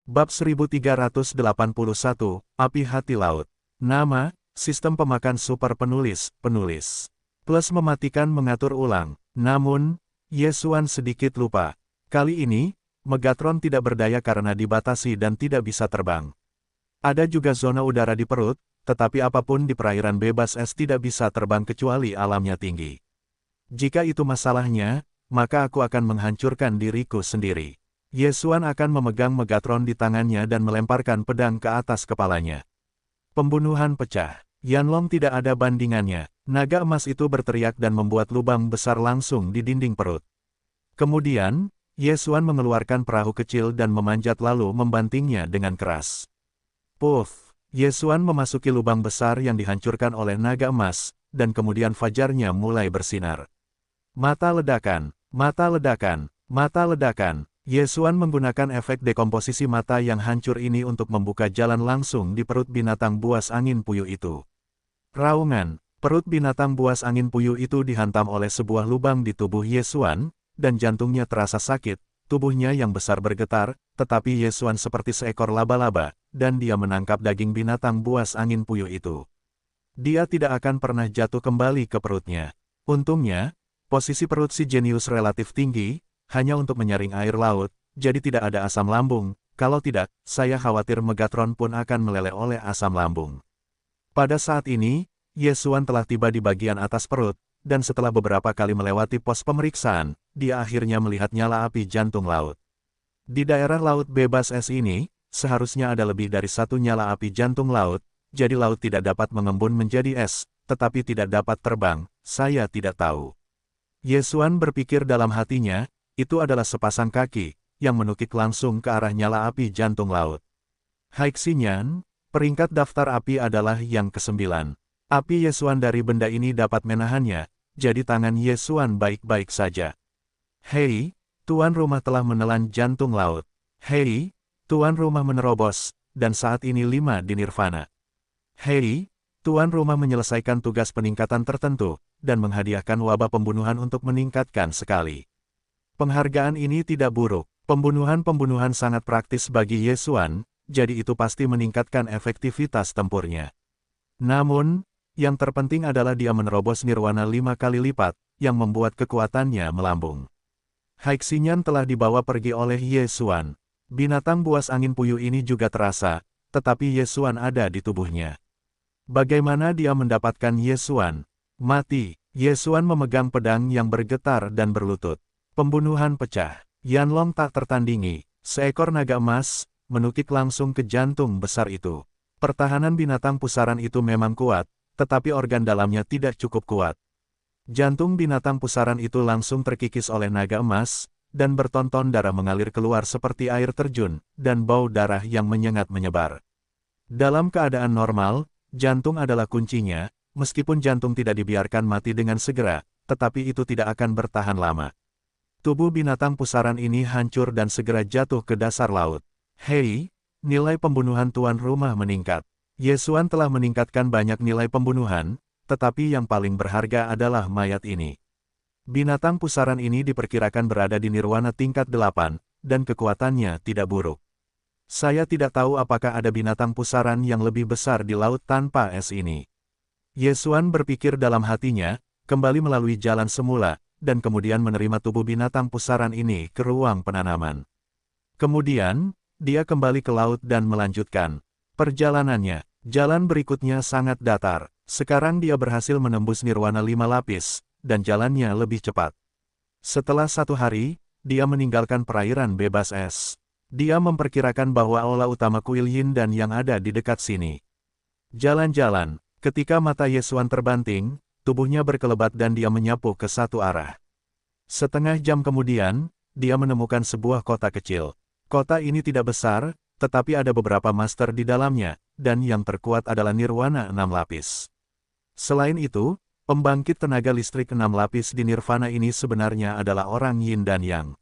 Bab 1381, Api Hati Laut. Nama, Sistem Pemakan Super Penulis. Plus mematikan mengatur ulang. Namun, Yesuan sedikit lupa. Kali ini, Megatron tidak berdaya karena dibatasi dan tidak bisa terbang. Ada juga zona udara di perut, tetapi apapun di perairan bebas es tidak bisa terbang kecuali alamnya tinggi. Jika itu masalahnya, maka aku akan menghancurkan diriku sendiri. Yesuan akan memegang Megatron di tangannya dan melemparkan pedang ke atas kepalanya. Pembunuhan pecah. Yanlong tidak ada bandingannya. Naga emas itu berteriak dan membuat lubang besar langsung di dinding perut. Kemudian, Yesuan mengeluarkan perahu kecil dan memanjat lalu membantingnya dengan keras. Puff! Yesuan memasuki lubang besar yang dihancurkan oleh naga emas, dan kemudian fajarnya mulai bersinar. Mata ledakan, mata ledakan, mata ledakan. Yesuan menggunakan efek dekomposisi mata yang hancur ini untuk membuka jalan langsung di perut binatang buas angin puyuh itu. Raungan, perut binatang buas angin puyuh itu dihantam oleh sebuah lubang di tubuh Yesuan, dan jantungnya terasa sakit, tubuhnya yang besar bergetar, tetapi Yesuan seperti seekor laba-laba, dan dia menangkap daging binatang buas angin puyuh itu. Dia tidak akan pernah jatuh kembali ke perutnya. Untungnya, posisi perut si jenius relatif tinggi, hanya untuk menyaring air laut, jadi tidak ada asam lambung, kalau tidak, saya khawatir Megatron pun akan meleleh oleh asam lambung. Pada saat ini, Yesuan telah tiba di bagian atas perut, dan setelah beberapa kali melewati pos pemeriksaan, dia akhirnya melihat nyala api jantung laut. Di daerah laut bebas es ini, seharusnya ada lebih dari satu nyala api jantung laut, jadi laut tidak dapat mengembun menjadi es, tetapi tidak dapat terbang, saya tidak tahu. Yesuan berpikir dalam hatinya, itu adalah sepasang kaki, yang menukik langsung ke arah nyala api jantung laut. Haixian, peringkat daftar api adalah yang ke-9. Api Yesuan dari benda ini dapat menahannya, jadi tangan Yesuan baik-baik saja. Hei, tuan rumah telah menelan jantung laut. Hei, tuan rumah menerobos, dan saat ini 5 di Nirvana. Hei, tuan rumah menyelesaikan tugas peningkatan tertentu, dan menghadiahkan wabah pembunuhan untuk meningkatkan sekali. Penghargaan ini tidak buruk. Pembunuhan-pembunuhan sangat praktis bagi Yesuan, jadi itu pasti meningkatkan efektivitas tempurnya. Namun, yang terpenting adalah dia menerobos Nirwana 5 kali lipat, yang membuat kekuatannya melambung. Haixian telah dibawa pergi oleh Yesuan. Binatang buas angin puyuh ini juga terasa, tetapi Yesuan ada di tubuhnya. Bagaimana dia mendapatkan Yesuan? Mati. Yesuan memegang pedang yang bergetar dan berlutut. Pembunuhan pecah. Yanlong tak tertandingi. Seekor naga emas, menukik langsung ke jantung besar itu. Pertahanan binatang pusaran itu memang kuat, tetapi organ dalamnya tidak cukup kuat. Jantung binatang pusaran itu langsung terkikis oleh naga emas, dan bertonton darah mengalir keluar seperti air terjun, dan bau darah yang menyengat menyebar. Dalam keadaan normal, jantung adalah kuncinya, meskipun jantung tidak dibiarkan mati dengan segera, tetapi itu tidak akan bertahan lama. Tubuh binatang pusaran ini hancur dan segera jatuh ke dasar laut. Hei, nilai pembunuhan tuan rumah meningkat. Yesuan telah meningkatkan banyak nilai pembunuhan, tetapi yang paling berharga adalah mayat ini. Binatang pusaran ini diperkirakan berada di Nirwana tingkat 8, dan kekuatannya tidak buruk. Saya tidak tahu apakah ada binatang pusaran yang lebih besar di laut tanpa es ini. Yesuan berpikir dalam hatinya, kembali melalui jalan semula, dan kemudian menerima tubuh binatang pusaran ini ke ruang penanaman. Kemudian, dia kembali ke laut dan melanjutkan perjalanannya. Jalan berikutnya sangat datar. Sekarang dia berhasil menembus Nirwana 5 lapis, dan jalannya lebih cepat. Setelah 1 hari, dia meninggalkan perairan bebas es. Dia memperkirakan bahwa aula utama Kuil Yin dan yang ada di dekat sini. Jalan-jalan, ketika mata Yesuan terbanting, tubuhnya berkelebat dan dia menyapu ke satu arah. Setengah jam kemudian, dia menemukan sebuah kota kecil. Kota ini tidak besar, tetapi ada beberapa master di dalamnya, dan yang terkuat adalah Nirwana 6 lapis. Selain itu, pembangkit tenaga listrik 6 lapis di Nirvana ini sebenarnya adalah orang Yin dan Yang.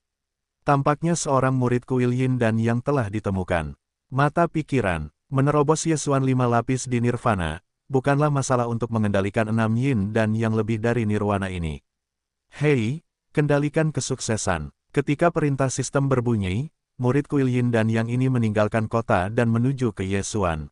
Tampaknya seorang murid kuil Yin dan Yang telah ditemukan. Mata pikiran, menerobos Yesuan 5 lapis di Nirvana, bukanlah masalah untuk mengendalikan 6 Yin dan Yang lebih dari Nirwana ini. Hei, kendalikan kesuksesan. Ketika perintah sistem berbunyi, murid Kuil Yin dan Yang ini meninggalkan kota dan menuju ke Yesuan.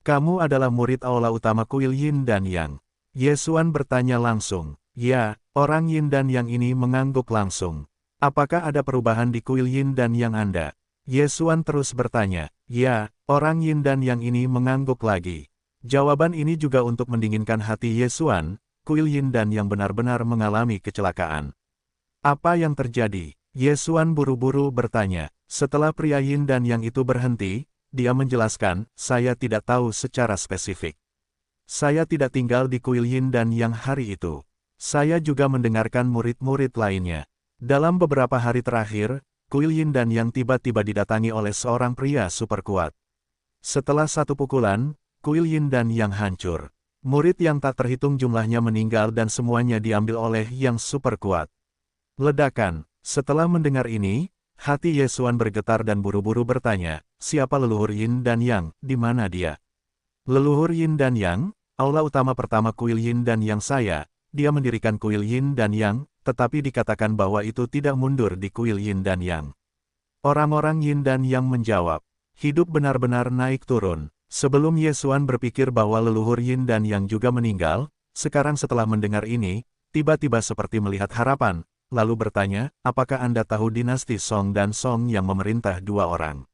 Kamu adalah murid aula utama Kuil Yin dan Yang. Yesuan bertanya langsung. Ya, orang Yin dan Yang ini mengangguk langsung. Apakah ada perubahan di Kuil Yin dan Yang Anda? Yesuan terus bertanya. Ya, orang Yin dan Yang ini mengangguk lagi. Jawaban ini juga untuk mendinginkan hati Yesuan. Kuil Yin dan Yang benar-benar mengalami kecelakaan. Apa yang terjadi? Yesuan buru-buru bertanya. Setelah pria Yin dan Yang itu berhenti, dia menjelaskan, saya tidak tahu secara spesifik. Saya tidak tinggal di Kuil Yin dan Yang hari itu. Saya juga mendengarkan murid-murid lainnya. Dalam beberapa hari terakhir, Kuil Yin dan Yang tiba-tiba didatangi oleh seorang pria super kuat. Setelah satu pukulan, Kuil Yin dan Yang hancur. Murid yang tak terhitung jumlahnya meninggal dan semuanya diambil oleh yang super kuat. Ledakan. Setelah mendengar ini, hati Yesuan bergetar dan buru-buru bertanya, siapa leluhur Yin dan Yang, di mana dia? Leluhur Yin dan Yang, aula utama pertama Kuil Yin dan Yang dia mendirikan Kuil Yin dan Yang, tetapi dikatakan bahwa itu tidak mundur di Kuil Yin dan Yang. Orang-orang Yin dan Yang menjawab, hidup benar-benar naik turun. Sebelum Yesuan berpikir bahwa leluhur Yin dan Yang juga meninggal, sekarang setelah mendengar ini, tiba-tiba seperti melihat harapan, lalu bertanya, apakah Anda tahu dinasti Song dan Song yang memerintah dua orang?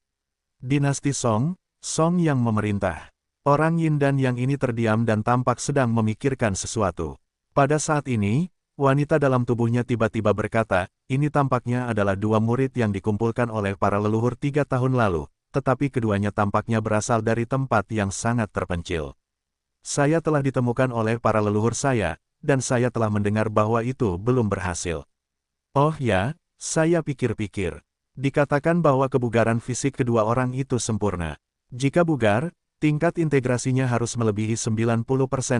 Dinasti Song, Song yang memerintah. Orang Yin dan Yang ini terdiam dan tampak sedang memikirkan sesuatu. Pada saat ini, wanita dalam tubuhnya tiba-tiba berkata, ini tampaknya adalah dua murid yang dikumpulkan oleh para leluhur 3 tahun lalu, tetapi keduanya tampaknya berasal dari tempat yang sangat terpencil. Saya telah ditemukan oleh para leluhur saya, dan saya telah mendengar bahwa itu belum berhasil. Oh ya, saya pikir-pikir. Dikatakan bahwa kebugaran fisik kedua orang itu sempurna. Jika bugar, tingkat integrasinya harus melebihi 90%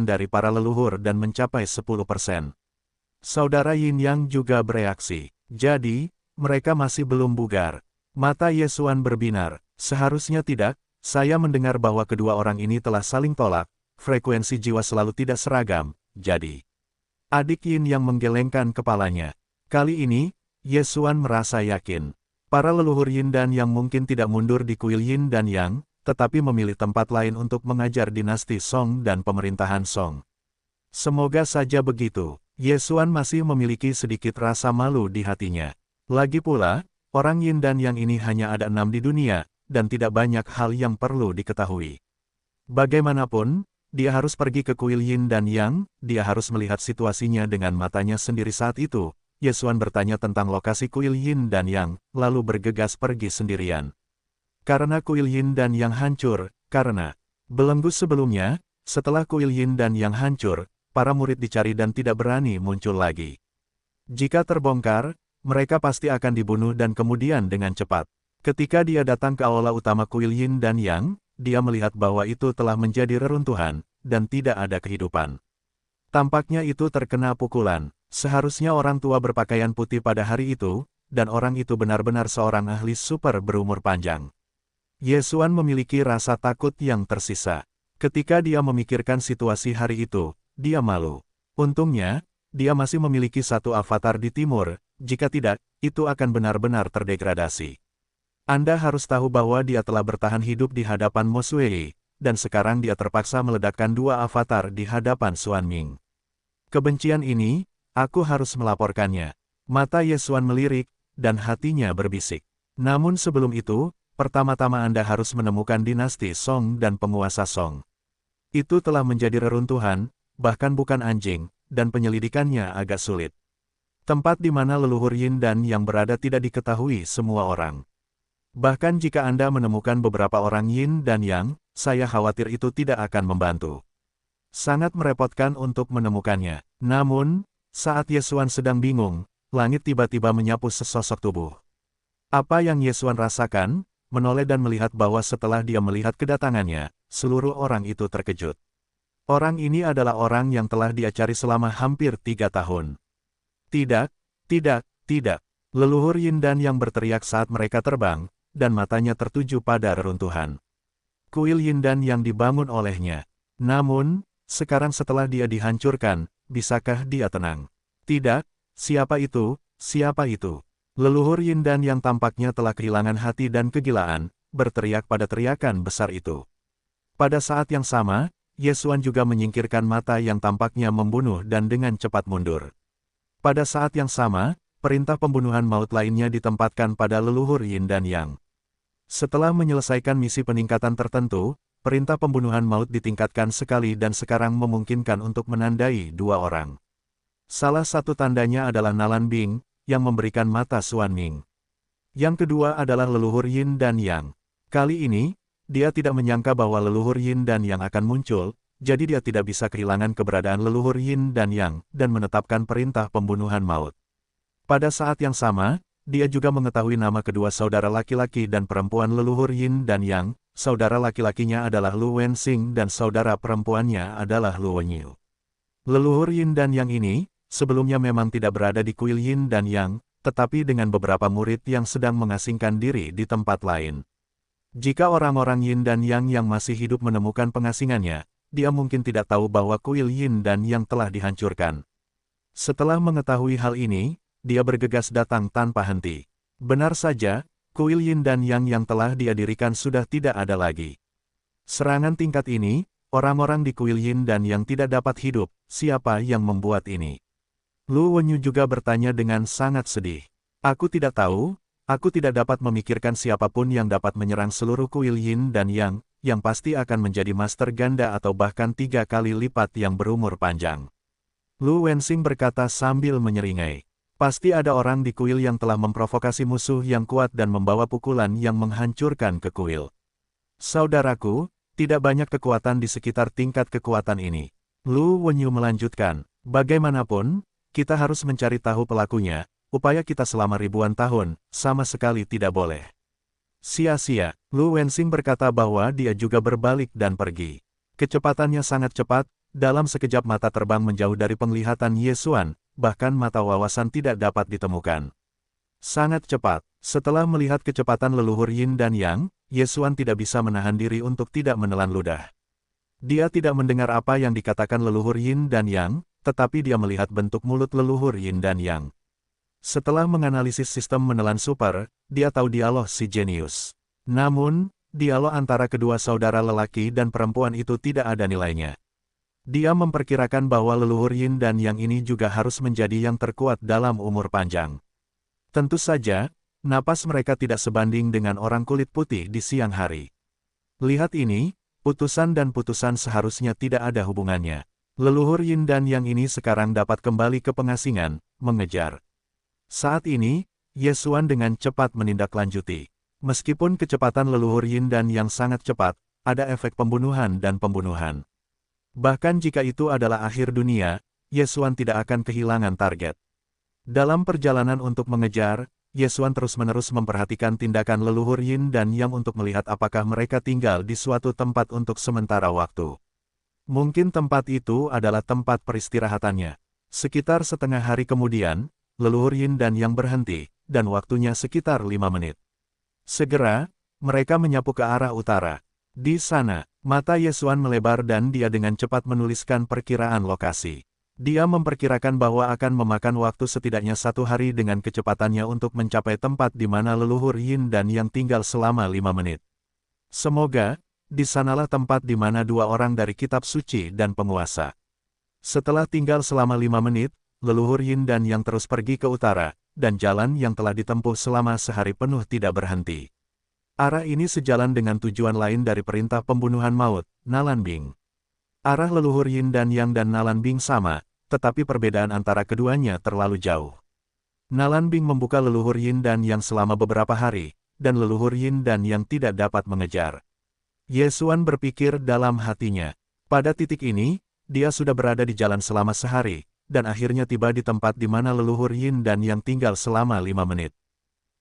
dari para leluhur dan mencapai 10%. Saudara Yin Yang juga bereaksi. Jadi, mereka masih belum bugar. Mata Yesuan berbinar. Seharusnya tidak, saya mendengar bahwa kedua orang ini telah saling tolak, frekuensi jiwa selalu tidak seragam, jadi. Adik Yin yang menggelengkan kepalanya. Kali ini, Yesuan merasa yakin. Para leluhur Yin dan Yang mungkin tidak mundur di Kuil Yin dan Yang, tetapi memilih tempat lain untuk mengajar dinasti Song dan pemerintahan Song. Semoga saja begitu. Yesuan masih memiliki sedikit rasa malu di hatinya. Lagi pula, orang Yin dan Yang ini hanya ada 6 di dunia, dan tidak banyak hal yang perlu diketahui. Bagaimanapun, dia harus pergi ke Kuil Yin dan Yang, dia harus melihat situasinya dengan matanya sendiri saat itu. Yesuan bertanya tentang lokasi Kuil Yin dan Yang, lalu bergegas pergi sendirian. Karena Kuil Yin dan Yang hancur, karena belenggu sebelumnya, setelah Kuil Yin dan Yang hancur, para murid dicari dan tidak berani muncul lagi. Jika terbongkar, mereka pasti akan dibunuh dan kemudian dengan cepat. Ketika dia datang ke aula utama Kuil Yin dan Yang, dia melihat bahwa itu telah menjadi reruntuhan, dan tidak ada kehidupan. Tampaknya itu terkena pukulan. Seharusnya orang tua berpakaian putih pada hari itu, dan orang itu benar-benar seorang ahli super berumur panjang. Yesuan memiliki rasa takut yang tersisa. Ketika dia memikirkan situasi hari itu, dia malu. Untungnya, dia masih memiliki satu avatar di timur, jika tidak, itu akan benar-benar terdegradasi. Anda harus tahu bahwa dia telah bertahan hidup di hadapan Mo Xuei, dan sekarang dia terpaksa meledakkan 2 avatar di hadapan Xuan Ming. Kebencian ini, aku harus melaporkannya. Mata Yesuan melirik, dan hatinya berbisik. Namun sebelum itu, pertama-tama Anda harus menemukan dinasti Song dan penguasa Song. Itu telah menjadi reruntuhan, bahkan bukan anjing, dan penyelidikannya agak sulit. Tempat di mana leluhur Yin dan Yang berada tidak diketahui semua orang. Bahkan jika Anda menemukan beberapa orang Yin dan Yang, saya khawatir itu tidak akan membantu. Sangat merepotkan untuk menemukannya. Namun, saat Yesuan sedang bingung, langit tiba-tiba menyapu sesosok tubuh. Apa yang Yesuan rasakan? Menoleh dan melihat bahwa setelah dia melihat kedatangannya, seluruh orang itu terkejut. Orang ini adalah orang yang telah dia cari selama hampir 3 tahun. Tidak, tidak, tidak. Leluhur Yin dan Yang berteriak saat mereka terbang, dan matanya tertuju pada reruntuhan. Kuil Yin dan Yang dibangun olehnya. Namun, sekarang setelah dia dihancurkan, bisakah dia tenang? Tidak, siapa itu, siapa itu? Leluhur Yin dan Yang tampaknya telah kehilangan hati dan kegilaan, berteriak pada teriakan besar itu. Pada saat yang sama, Yesuan juga menyingkirkan mata yang tampaknya membunuh dan dengan cepat mundur. Pada saat yang sama, perintah pembunuhan maut lainnya ditempatkan pada leluhur Yin dan Yang. Setelah menyelesaikan misi peningkatan tertentu, perintah pembunuhan maut ditingkatkan sekali dan sekarang memungkinkan untuk menandai dua orang. Salah satu tandanya adalah Nalan Bing, yang memberikan mata Xuan Ming. Yang kedua adalah leluhur Yin dan Yang. Kali ini, dia tidak menyangka bahwa leluhur Yin dan Yang akan muncul, jadi dia tidak bisa kehilangan keberadaan leluhur Yin dan Yang, dan menetapkan perintah pembunuhan maut. Pada saat yang sama, dia juga mengetahui nama kedua saudara laki-laki dan perempuan leluhur Yin dan Yang. Saudara laki-lakinya adalah Lu Wensing dan saudara perempuannya adalah Lu Wenyu. Leluhur Yin dan Yang ini, sebelumnya memang tidak berada di kuil Yin dan Yang, tetapi dengan beberapa murid yang sedang mengasingkan diri di tempat lain. Jika orang-orang Yin dan Yang yang masih hidup menemukan pengasingannya, dia mungkin tidak tahu bahwa kuil Yin dan Yang telah dihancurkan. Setelah mengetahui hal ini, dia bergegas datang tanpa henti. Benar saja, kuil Yin dan Yang yang telah dia dirikan sudah tidak ada lagi. Serangan tingkat ini, orang-orang di kuil Yin dan Yang tidak dapat hidup, siapa yang membuat ini? Lu Wenyu juga bertanya dengan sangat sedih. Aku tidak tahu, aku tidak dapat memikirkan siapapun yang dapat menyerang seluruh kuil Yin dan Yang pasti akan menjadi master ganda atau bahkan 3 kali lipat yang berumur panjang. Lu Wensing berkata sambil menyeringai. Pasti ada orang di kuil yang telah memprovokasi musuh yang kuat dan membawa pukulan yang menghancurkan ke kuil. Saudaraku, tidak banyak kekuatan di sekitar tingkat kekuatan ini. Lu Wenyu melanjutkan, bagaimanapun, kita harus mencari tahu pelakunya, upaya kita selama ribuan tahun, sama sekali tidak boleh. Sia-sia, Lu Wensing berkata bahwa dia juga berbalik dan pergi. Kecepatannya sangat cepat, dalam sekejap mata terbang menjauh dari penglihatan Yesuan, bahkan mata wawasan tidak dapat ditemukan. Sangat cepat, setelah melihat kecepatan leluhur Yin dan Yang, Yesuan tidak bisa menahan diri untuk tidak menelan ludah. Dia tidak mendengar apa yang dikatakan leluhur Yin dan Yang, tetapi dia melihat bentuk mulut leluhur Yin dan Yang. Setelah menganalisis sistem menelan super, dia tahu dialog si jenius. Namun, dialog antara kedua saudara lelaki dan perempuan itu tidak ada nilainya. Dia memperkirakan bahwa leluhur Yin dan Yang ini juga harus menjadi yang terkuat dalam umur panjang. Tentu saja, napas mereka tidak sebanding dengan orang kulit putih di siang hari. Lihat ini, putusan dan putusan seharusnya tidak ada hubungannya. Leluhur Yin dan Yang ini sekarang dapat kembali ke pengasingan, mengejar. Saat ini, Yesuan dengan cepat menindaklanjuti. Meskipun kecepatan leluhur Yin dan Yang sangat cepat, ada efek pembunuhan dan pembunuhan. Bahkan jika itu adalah akhir dunia, Yesuan tidak akan kehilangan target. Dalam perjalanan untuk mengejar, Yesuan terus-menerus memperhatikan tindakan leluhur Yin dan Yang untuk melihat apakah mereka tinggal di suatu tempat untuk sementara waktu. Mungkin tempat itu adalah tempat peristirahatannya. Sekitar setengah hari kemudian, leluhur Yin dan Yang berhenti, dan waktunya sekitar 5 menit. Segera, mereka menyapu ke arah utara. Di sana, mata Yesuan melebar dan dia dengan cepat menuliskan perkiraan lokasi. Dia memperkirakan bahwa akan memakan waktu setidaknya 1 hari dengan kecepatannya untuk mencapai tempat di mana leluhur Yin dan Yang tinggal selama 5 menit. Semoga, di sanalah tempat di mana 2 orang dari kitab suci dan penguasa. Setelah tinggal selama 5 menit, leluhur Yin dan Yang terus pergi ke utara, dan jalan yang telah ditempuh selama sehari penuh tidak berhenti. Arah ini sejalan dengan tujuan lain dari perintah pembunuhan maut, Nalan Bing. Arah leluhur Yin dan Yang dan Nalan Bing sama, tetapi perbedaan antara keduanya terlalu jauh. Nalan Bing membuka leluhur Yin dan Yang selama beberapa hari, dan leluhur Yin dan Yang tidak dapat mengejar. Yesuan berpikir dalam hatinya. Pada titik ini, dia sudah berada di jalan selama sehari, dan akhirnya tiba di tempat di mana leluhur Yin dan Yang tinggal selama 5 menit.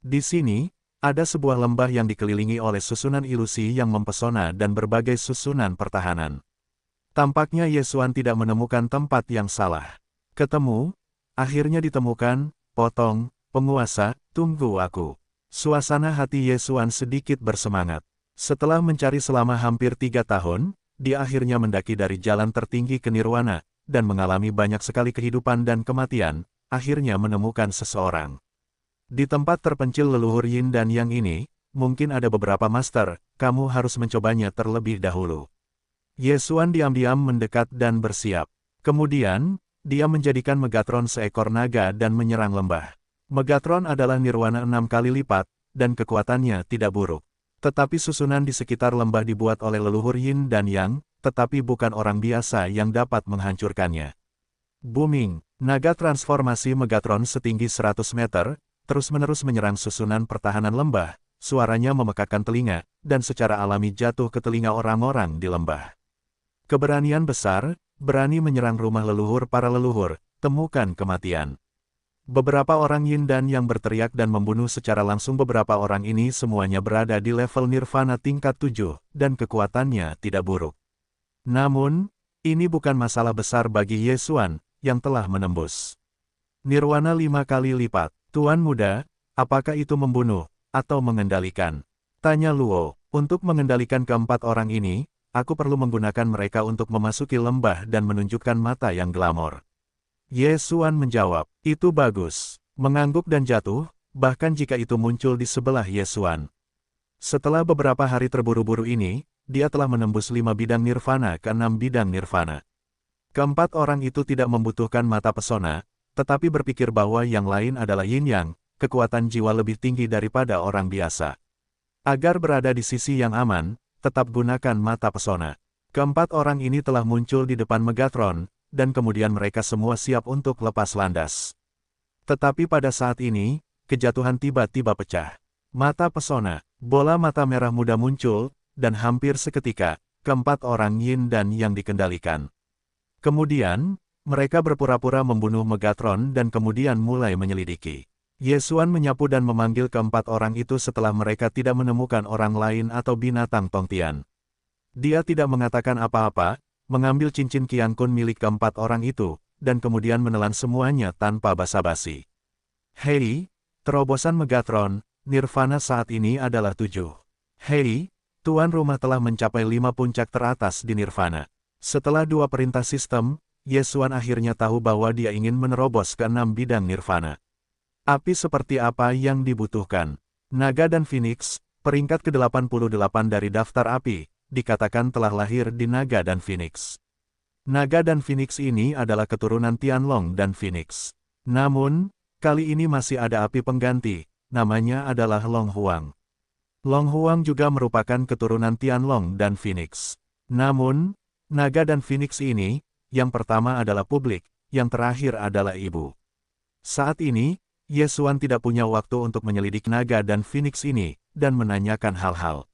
Di sini, ada sebuah lembah yang dikelilingi oleh susunan ilusi yang mempesona dan berbagai susunan pertahanan. Tampaknya Yesuan tidak menemukan tempat yang salah. Ketemu, akhirnya ditemukan, potong, penguasa, tunggu aku. Suasana hati Yesuan sedikit bersemangat. Setelah mencari selama hampir 3 tahun, dia akhirnya mendaki dari jalan tertinggi ke Nirwana, dan mengalami banyak sekali kehidupan dan kematian, akhirnya menemukan seseorang. Di tempat terpencil leluhur Yin dan Yang ini, mungkin ada beberapa master, kamu harus mencobanya terlebih dahulu. Ye Xuan diam-diam mendekat dan bersiap. Kemudian, dia menjadikan Megatron seekor naga dan menyerang lembah. Megatron adalah nirwana 6 kali lipat, dan kekuatannya tidak buruk. Tetapi susunan di sekitar lembah dibuat oleh leluhur Yin dan Yang, tetapi bukan orang biasa yang dapat menghancurkannya. Booming, naga transformasi Megatron setinggi 100 meter, terus-menerus menyerang susunan pertahanan lembah, suaranya memekakkan telinga, dan secara alami jatuh ke telinga orang-orang di lembah. Keberanian besar, berani menyerang rumah leluhur para leluhur, temukan kematian. Beberapa orang Yin dan Yang berteriak dan membunuh secara langsung. Beberapa orang ini semuanya berada di level nirvana tingkat 7, dan kekuatannya tidak buruk. Namun, ini bukan masalah besar bagi Ye Xuan, yang telah menembus nirwana 5 kali lipat. Tuan muda, apakah itu membunuh, atau mengendalikan? Tanya Luo. Untuk mengendalikan keempat orang ini, aku perlu menggunakan mereka untuk memasuki lembah dan menunjukkan mata yang glamor. Ye Xuan menjawab, itu bagus. Mengangguk dan jatuh, bahkan jika itu muncul di sebelah Ye Xuan. Setelah beberapa hari terburu-buru ini, dia telah menembus 5 bidang nirvana ke 6 bidang nirvana. Keempat orang itu tidak membutuhkan mata pesona, tetapi berpikir bahwa yang lain adalah Yin Yang, kekuatan jiwa lebih tinggi daripada orang biasa. Agar berada di sisi yang aman, tetap gunakan mata pesona. Keempat orang ini telah muncul di depan Megatron, dan kemudian mereka semua siap untuk lepas landas. Tetapi pada saat ini, kejatuhan tiba-tiba pecah. Mata pesona, bola mata merah muda muncul, dan hampir seketika, keempat orang Yin dan Yang dikendalikan. Kemudian, mereka berpura-pura membunuh Megatron dan kemudian mulai menyelidiki. Ye Xuan menyapu dan memanggil keempat orang itu setelah mereka tidak menemukan orang lain atau binatang Tongtian. Dia tidak mengatakan apa-apa, mengambil cincin Qian Kun milik keempat orang itu, dan kemudian menelan semuanya tanpa basa-basi. Hei, terobosan Megatron, nirvana saat ini adalah 7. Hei, tuan rumah telah mencapai 5 puncak teratas di nirvana. Setelah 2 perintah sistem, Ye Xuan akhirnya tahu bahwa dia ingin menerobos ke 6 bidang nirvana. Api seperti apa yang dibutuhkan? Naga dan Phoenix, peringkat ke-88 dari daftar api, dikatakan telah lahir di Naga dan Phoenix. Naga dan Phoenix ini adalah keturunan Tianlong dan Phoenix. Namun, kali ini masih ada api pengganti, namanya adalah Long Huang. Long Huang juga merupakan keturunan Tianlong dan Phoenix. Namun, Naga dan Phoenix ini, yang pertama adalah publik, yang terakhir adalah ibu. Saat ini, Ye Xuan tidak punya waktu untuk menyelidik Naga dan Phoenix ini, dan menanyakan hal-hal.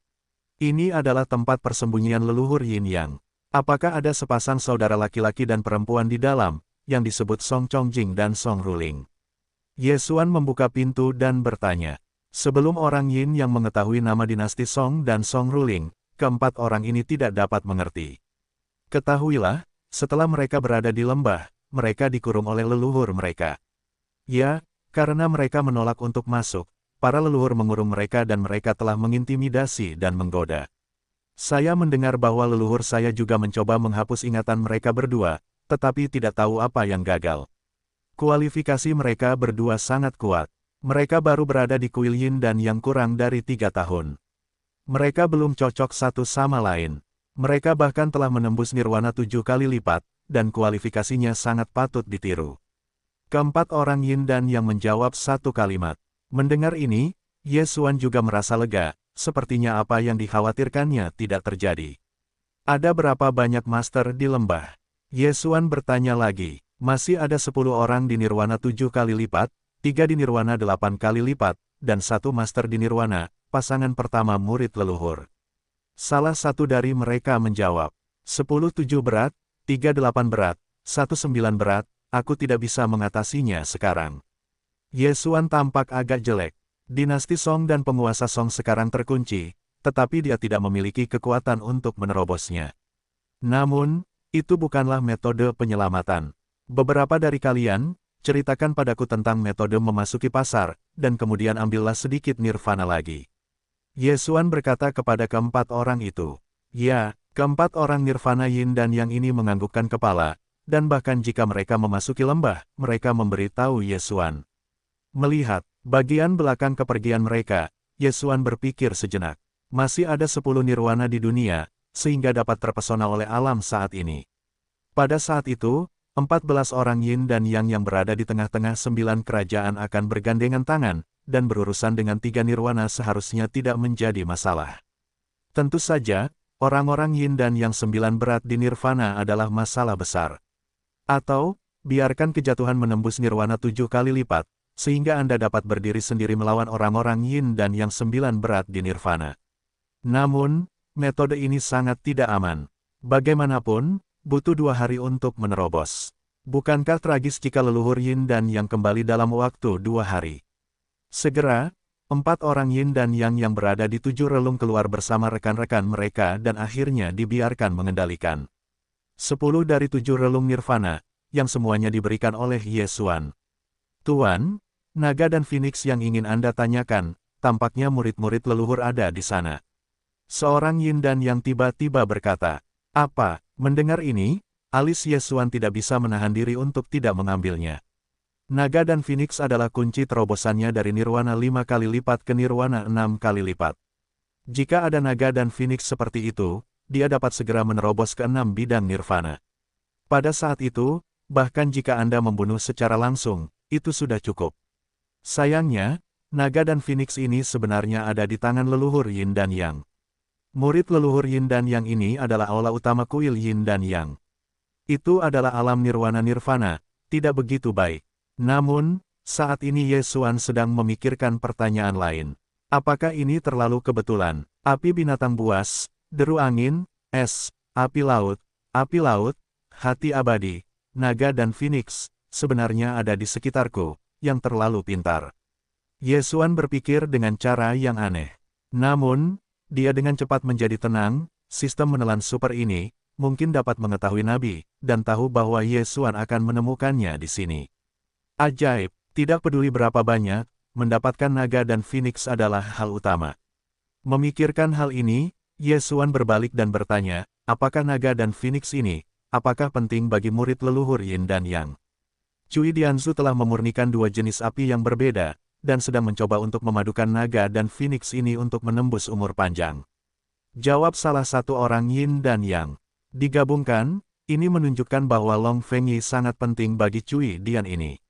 Ini adalah tempat persembunyian leluhur Yin Yang. Apakah ada sepasang saudara laki-laki dan perempuan di dalam, yang disebut Song Chongjing dan Song Ruling? Ye Xuan membuka pintu dan bertanya. Sebelum orang Yin yang mengetahui nama dinasti Song dan Song Ruling, keempat orang ini tidak dapat mengerti. Ketahuilah, setelah mereka berada di lembah, mereka dikurung oleh leluhur mereka. Ya, karena mereka menolak untuk masuk, para leluhur mengurung mereka dan mereka telah mengintimidasi dan menggoda. Saya mendengar bahwa leluhur saya juga mencoba menghapus ingatan mereka berdua, tetapi tidak tahu apa yang gagal. Kualifikasi mereka berdua sangat kuat. Mereka baru berada di kuil Yin dan Yang kurang dari 3 tahun. Mereka belum cocok satu sama lain. Mereka bahkan telah menembus nirwana 7 kali lipat, dan kualifikasinya sangat patut ditiru. Keempat orang Yin dan Yang menjawab satu kalimat. Mendengar ini, Ye Xuan juga merasa lega, sepertinya apa yang dikhawatirkannya tidak terjadi. Ada berapa banyak master di lembah? Ye Xuan bertanya lagi. Masih ada 10 orang di nirwana 7 kali lipat, 3 di nirwana 8 kali lipat, dan 1 master di nirwana, pasangan pertama murid leluhur. Salah satu dari mereka menjawab, 10-7 berat, 3-8 berat, 1-9 berat, aku tidak bisa mengatasinya sekarang. Ye Xuan tampak agak jelek. Dinasti Song dan penguasa Song sekarang terkunci, tetapi dia tidak memiliki kekuatan untuk menerobosnya. Namun, itu bukanlah metode penyelamatan. Beberapa dari kalian, ceritakan padaku tentang metode memasuki pasar, dan kemudian ambillah sedikit nirvana lagi. Ye Xuan berkata kepada keempat orang itu. Ya, keempat orang nirvana Yin dan Yang ini menganggukkan kepala, dan bahkan jika mereka memasuki lembah, mereka memberitahu Ye Xuan. Melihat Bagian belakang kepergian mereka, Yesuan berpikir sejenak. Masih ada 10 nirwana di dunia, sehingga dapat terpesona oleh alam saat ini. Pada saat itu, 14 orang yin dan yang berada di tengah-tengah 9 kerajaan akan bergandengan tangan, dan berurusan dengan 3 nirwana seharusnya tidak menjadi masalah. Tentu saja, orang-orang yin dan yang 9 berat di nirvana adalah masalah besar. Atau, biarkan kejatuhan menembus nirwana 7 kali lipat, sehingga Anda dapat berdiri sendiri melawan orang-orang yin dan yang 9 berat di nirvana. Namun, metode ini sangat tidak aman. Bagaimanapun, butuh 2 hari untuk menerobos. Bukankah tragis jika leluhur yin dan yang kembali dalam waktu 2 hari? Segera, 4 orang yin dan yang berada di 7 relung keluar bersama rekan-rekan mereka dan akhirnya dibiarkan mengendalikan 10 dari 7 relung nirvana, yang semuanya diberikan oleh Yesuan. Tuan, naga dan phoenix yang ingin Anda tanyakan, tampaknya murid-murid leluhur ada di sana. Seorang yin dan yang tiba-tiba berkata, "Apa?" Mendengar ini, alis Yesuan tidak bisa menahan diri untuk tidak mengambilnya. Naga dan phoenix adalah kunci terobosannya dari nirwana 5 kali lipat ke nirwana 6 kali lipat. Jika ada naga dan phoenix seperti itu, dia dapat segera menerobos ke 6 bidang nirvana. Pada saat itu, bahkan jika Anda membunuh secara langsung, itu sudah cukup. Sayangnya, naga dan phoenix ini sebenarnya ada di tangan leluhur yin dan yang. Murid leluhur yin dan yang ini adalah aula utama kuil yin dan yang. Itu adalah alam nirwana nirvana, tidak begitu baik. Namun, saat ini Yesuan sedang memikirkan pertanyaan lain. Apakah ini terlalu kebetulan? Api binatang buas, deru angin, es, api laut, hati abadi, naga dan phoenix, sebenarnya ada di sekitarku, yang terlalu pintar. Yesuan berpikir dengan cara yang aneh. Namun, dia dengan cepat menjadi tenang, sistem menelan super ini, mungkin dapat mengetahui Nabi, dan tahu bahwa Yesuan akan menemukannya di sini. Ajaib, tidak peduli berapa banyak, mendapatkan naga dan phoenix adalah hal utama. Memikirkan hal ini, Yesuan berbalik dan bertanya, apakah naga dan phoenix ini, apakah penting bagi murid leluhur yin dan yang? Cui Dianzu telah memurnikan 2 jenis api yang berbeda, dan sedang mencoba untuk memadukan naga dan phoenix ini untuk menembus umur panjang. Jawab salah satu orang yin dan yang. Digabungkan, ini menunjukkan bahwa Long Fengyi sangat penting bagi Cui Dian ini.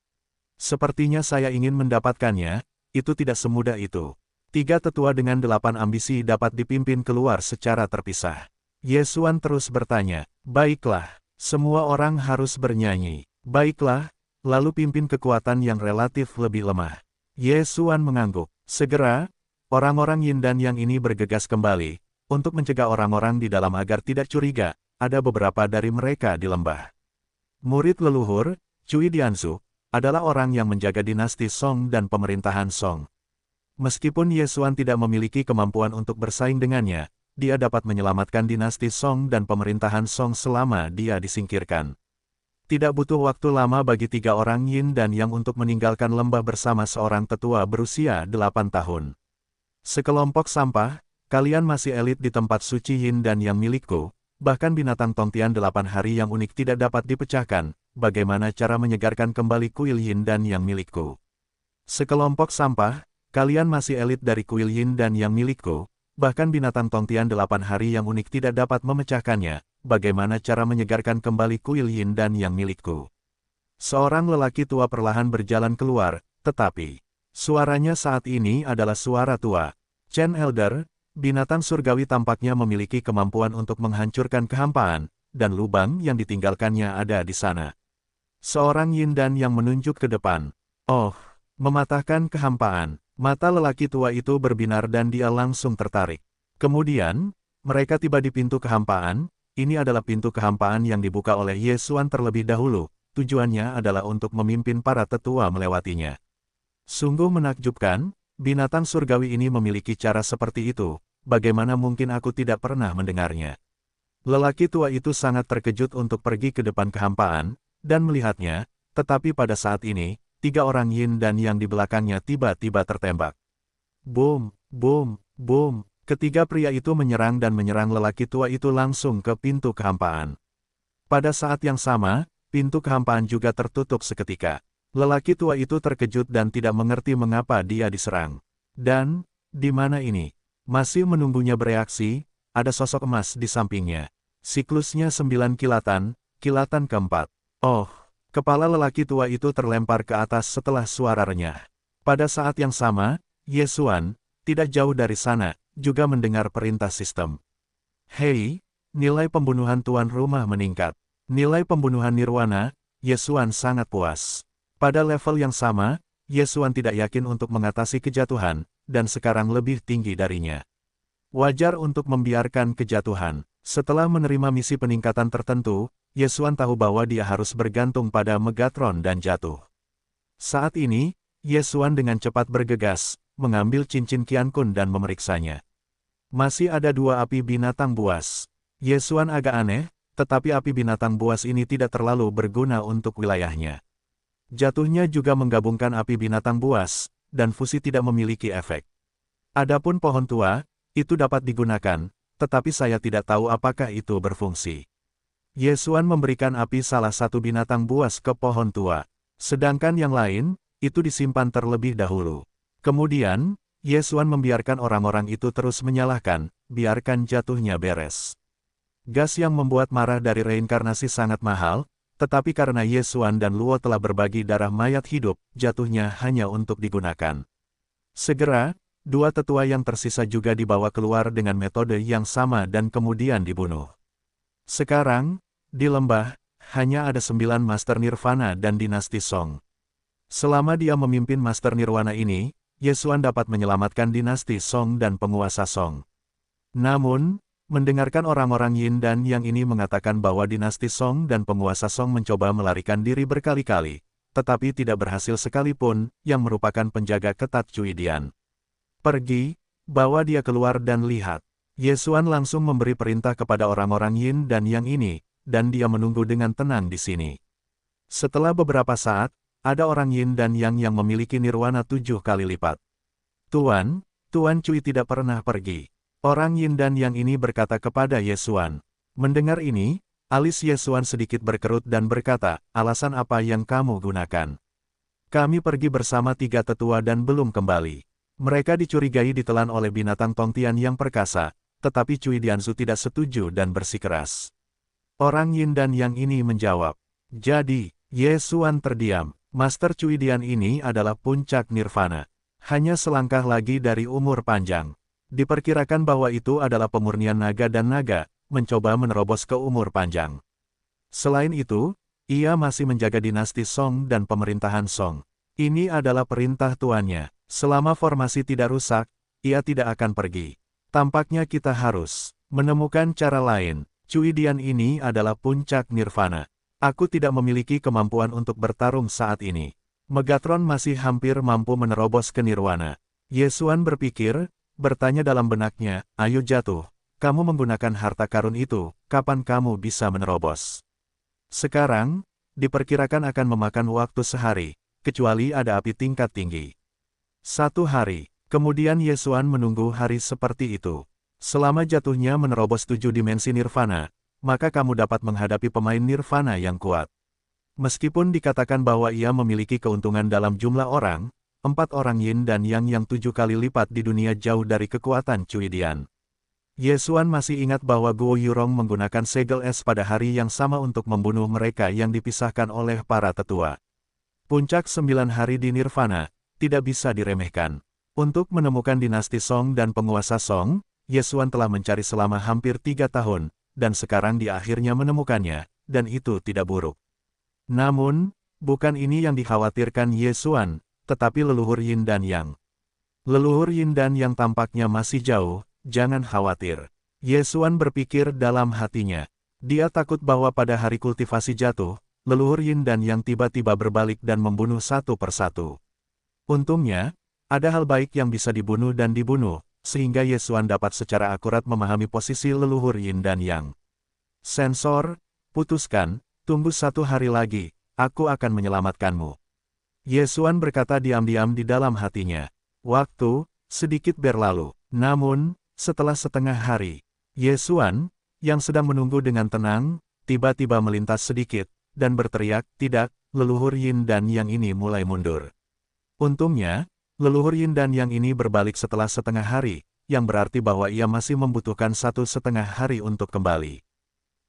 Sepertinya saya ingin mendapatkannya, itu tidak semudah itu. 3 tetua dengan 8 ambisi dapat dipimpin keluar secara terpisah. Yesuan terus bertanya, baiklah, semua orang harus bernyanyi. Baiklah, lalu pimpin kekuatan yang relatif lebih lemah. Yesuan mengangguk. Segera, orang-orang yin dan yang ini bergegas kembali, untuk mencegah orang-orang di dalam agar tidak curiga, ada beberapa dari mereka di lembah. Murid leluhur, Cui Dianzu, adalah orang yang menjaga dinasti Song dan pemerintahan Song. Meskipun Yesuan tidak memiliki kemampuan untuk bersaing dengannya, dia dapat menyelamatkan dinasti Song dan pemerintahan Song selama dia disingkirkan. Tidak butuh waktu lama bagi 3 orang yin dan yang untuk meninggalkan lembah bersama seorang tetua berusia 8 tahun. Sekelompok sampah, kalian masih elit di tempat suci yin dan yang milikku, bahkan binatang Tongtian 8 hari yang unik tidak dapat dipecahkan, bagaimana cara menyegarkan kembali kuil yin dan yang milikku. Sekelompok sampah, kalian masih elit dari kuil yin dan yang milikku, bahkan binatang Tongtian 8 hari yang unik tidak dapat memecahkannya. Bagaimana cara menyegarkan kembali kuil yin dan yang milikku? Seorang lelaki tua perlahan berjalan keluar, tetapi suaranya saat ini adalah suara tua. Chen Elder, binatang surgawi tampaknya memiliki kemampuan untuk menghancurkan kehampaan, dan lubang yang ditinggalkannya ada di sana. Seorang yin dan yang menunjuk ke depan. Oh, mematahkan kehampaan. Mata lelaki tua itu berbinar dan dia langsung tertarik. Kemudian, mereka tiba di pintu kehampaan. Ini adalah pintu kehampaan yang dibuka oleh Yesuan terlebih dahulu, tujuannya adalah untuk memimpin para tetua melewatinya. Sungguh menakjubkan, binatang surgawi ini memiliki cara seperti itu, bagaimana mungkin aku tidak pernah mendengarnya. Lelaki tua itu sangat terkejut untuk pergi ke depan kehampaan, dan melihatnya, tetapi pada saat ini, 3 orang yin dan yang di belakangnya tiba-tiba tertembak. Boom, boom, boom. Ketiga pria itu menyerang dan menyerang lelaki tua itu langsung ke pintu kehampaan. Pada saat yang sama, pintu kehampaan juga tertutup seketika. Lelaki tua itu terkejut dan tidak mengerti mengapa dia diserang. Dan, di mana ini? Masih menunggunya bereaksi, ada sosok emas di sampingnya. Siklusnya 9 kilatan, kilatan keempat. Oh, kepala lelaki tua itu terlempar ke atas setelah suara renyah. Pada saat yang sama, Yesuan, tidak jauh dari sana, juga mendengar perintah sistem. Hei, nilai pembunuhan tuan rumah meningkat. Nilai pembunuhan Nirwana, Yesuan sangat puas. Pada level yang sama, Yesuan tidak yakin untuk mengatasi kejatuhan, dan sekarang lebih tinggi darinya. Wajar untuk membiarkan kejatuhan. Setelah menerima misi peningkatan tertentu, Yesuan tahu bahwa dia harus bergantung pada Megatron dan jatuh. Saat ini, Yesuan dengan cepat bergegas, mengambil cincin Qiankun dan memeriksanya. Masih ada 2 api binatang buas. Yesuan agak aneh, tetapi api binatang buas ini tidak terlalu berguna untuk wilayahnya. Jatuhnya juga menggabungkan api binatang buas, dan fusi tidak memiliki efek. Adapun pohon tua, itu dapat digunakan, tetapi saya tidak tahu apakah itu berfungsi. Yesuan memberikan api salah satu binatang buas ke pohon tua, sedangkan yang lain, itu disimpan terlebih dahulu. Kemudian, Yesuan membiarkan orang-orang itu terus menyalahkan, biarkan jatuhnya beres. Gas yang membuat marah dari reinkarnasi sangat mahal, tetapi karena Yesuan dan Luo telah berbagi darah mayat hidup, jatuhnya hanya untuk digunakan. Segera, 2 tetua yang tersisa juga dibawa keluar dengan metode yang sama dan kemudian dibunuh. Sekarang, di lembah, hanya ada 9 Master Nirvana dan dinasti Song. Selama dia memimpin Master Nirwana ini, Yesuan dapat menyelamatkan dinasti Song dan penguasa Song. Namun, mendengarkan orang-orang Yin dan Yang ini mengatakan bahwa dinasti Song dan penguasa Song mencoba melarikan diri berkali-kali, tetapi tidak berhasil sekalipun, yang merupakan penjaga ketat Cui Dian. Pergi, bawa dia keluar dan lihat. Yesuan langsung memberi perintah kepada orang-orang Yin dan Yang ini, dan dia menunggu dengan tenang di sini. Setelah beberapa saat, ada orang Yin dan Yang memiliki nirwana 7 kali lipat. Tuan Cui tidak pernah pergi. Orang Yin dan Yang ini berkata kepada Yesuan. Mendengar ini, alis Yesuan sedikit berkerut dan berkata, alasan apa yang kamu gunakan? Kami pergi bersama 3 tetua dan belum kembali. Mereka dicurigai ditelan oleh binatang Tongtian yang perkasa, tetapi Cui Dianzu tidak setuju dan bersikeras. Orang Yin dan Yang ini menjawab. Jadi, Yesuan terdiam. Master Cui Dian ini adalah puncak nirvana. Hanya selangkah lagi dari umur panjang. Diperkirakan bahwa itu adalah pemurnian naga dan naga, mencoba menerobos ke umur panjang. Selain itu, ia masih menjaga dinasti Song dan pemerintahan Song. Ini adalah perintah tuannya. Selama formasi tidak rusak, ia tidak akan pergi. Tampaknya kita harus menemukan cara lain. Cui Dian ini adalah puncak nirvana. Aku tidak memiliki kemampuan untuk bertarung saat ini. Megatron masih hampir mampu menerobos ke nirwana. Yesuan berpikir, bertanya dalam benaknya, ayo jatuh, kamu menggunakan harta karun itu, kapan kamu bisa menerobos? Sekarang, diperkirakan akan memakan waktu sehari, kecuali ada api tingkat tinggi. 1 hari, kemudian Yesuan menunggu hari seperti itu. Selama jatuhnya menerobos 7 dimensi nirvana, maka kamu dapat menghadapi pemain nirvana yang kuat. Meskipun dikatakan bahwa ia memiliki keuntungan dalam jumlah orang, 4 orang Yin dan yang 7 kali lipat di dunia jauh dari kekuatan Cui Dian. Yesuan masih ingat bahwa Guo Yurong menggunakan segel es pada hari yang sama untuk membunuh mereka yang dipisahkan oleh para tetua. Puncak 9 hari di nirvana, tidak bisa diremehkan. Untuk menemukan dinasti Song dan penguasa Song, Yesuan telah mencari selama hampir 3 tahun, dan sekarang dia akhirnya menemukannya, dan itu tidak buruk. Namun, bukan ini yang dikhawatirkan Yesuan, tetapi leluhur Yin dan Yang. Leluhur Yin dan Yang tampaknya masih jauh, jangan khawatir. Yesuan berpikir dalam hatinya. Dia takut bahwa pada hari kultivasi jatuh, leluhur Yin dan Yang tiba-tiba berbalik dan membunuh satu persatu. Untungnya, ada hal baik yang bisa dibunuh dan dibunuh, sehingga Yesuan dapat secara akurat memahami posisi leluhur Yin dan Yang. Sensor, putuskan, tunggu 1 hari lagi, aku akan menyelamatkanmu. Yesuan berkata diam-diam di dalam hatinya. Waktu, sedikit berlalu. Namun, setelah setengah hari, Yesuan, yang sedang menunggu dengan tenang, tiba-tiba melintas sedikit, dan berteriak, tidak, leluhur Yin dan Yang ini mulai mundur. Untungnya, leluhur Yin dan Yang ini berbalik setelah setengah hari, yang berarti bahwa ia masih membutuhkan 1,5 hari untuk kembali.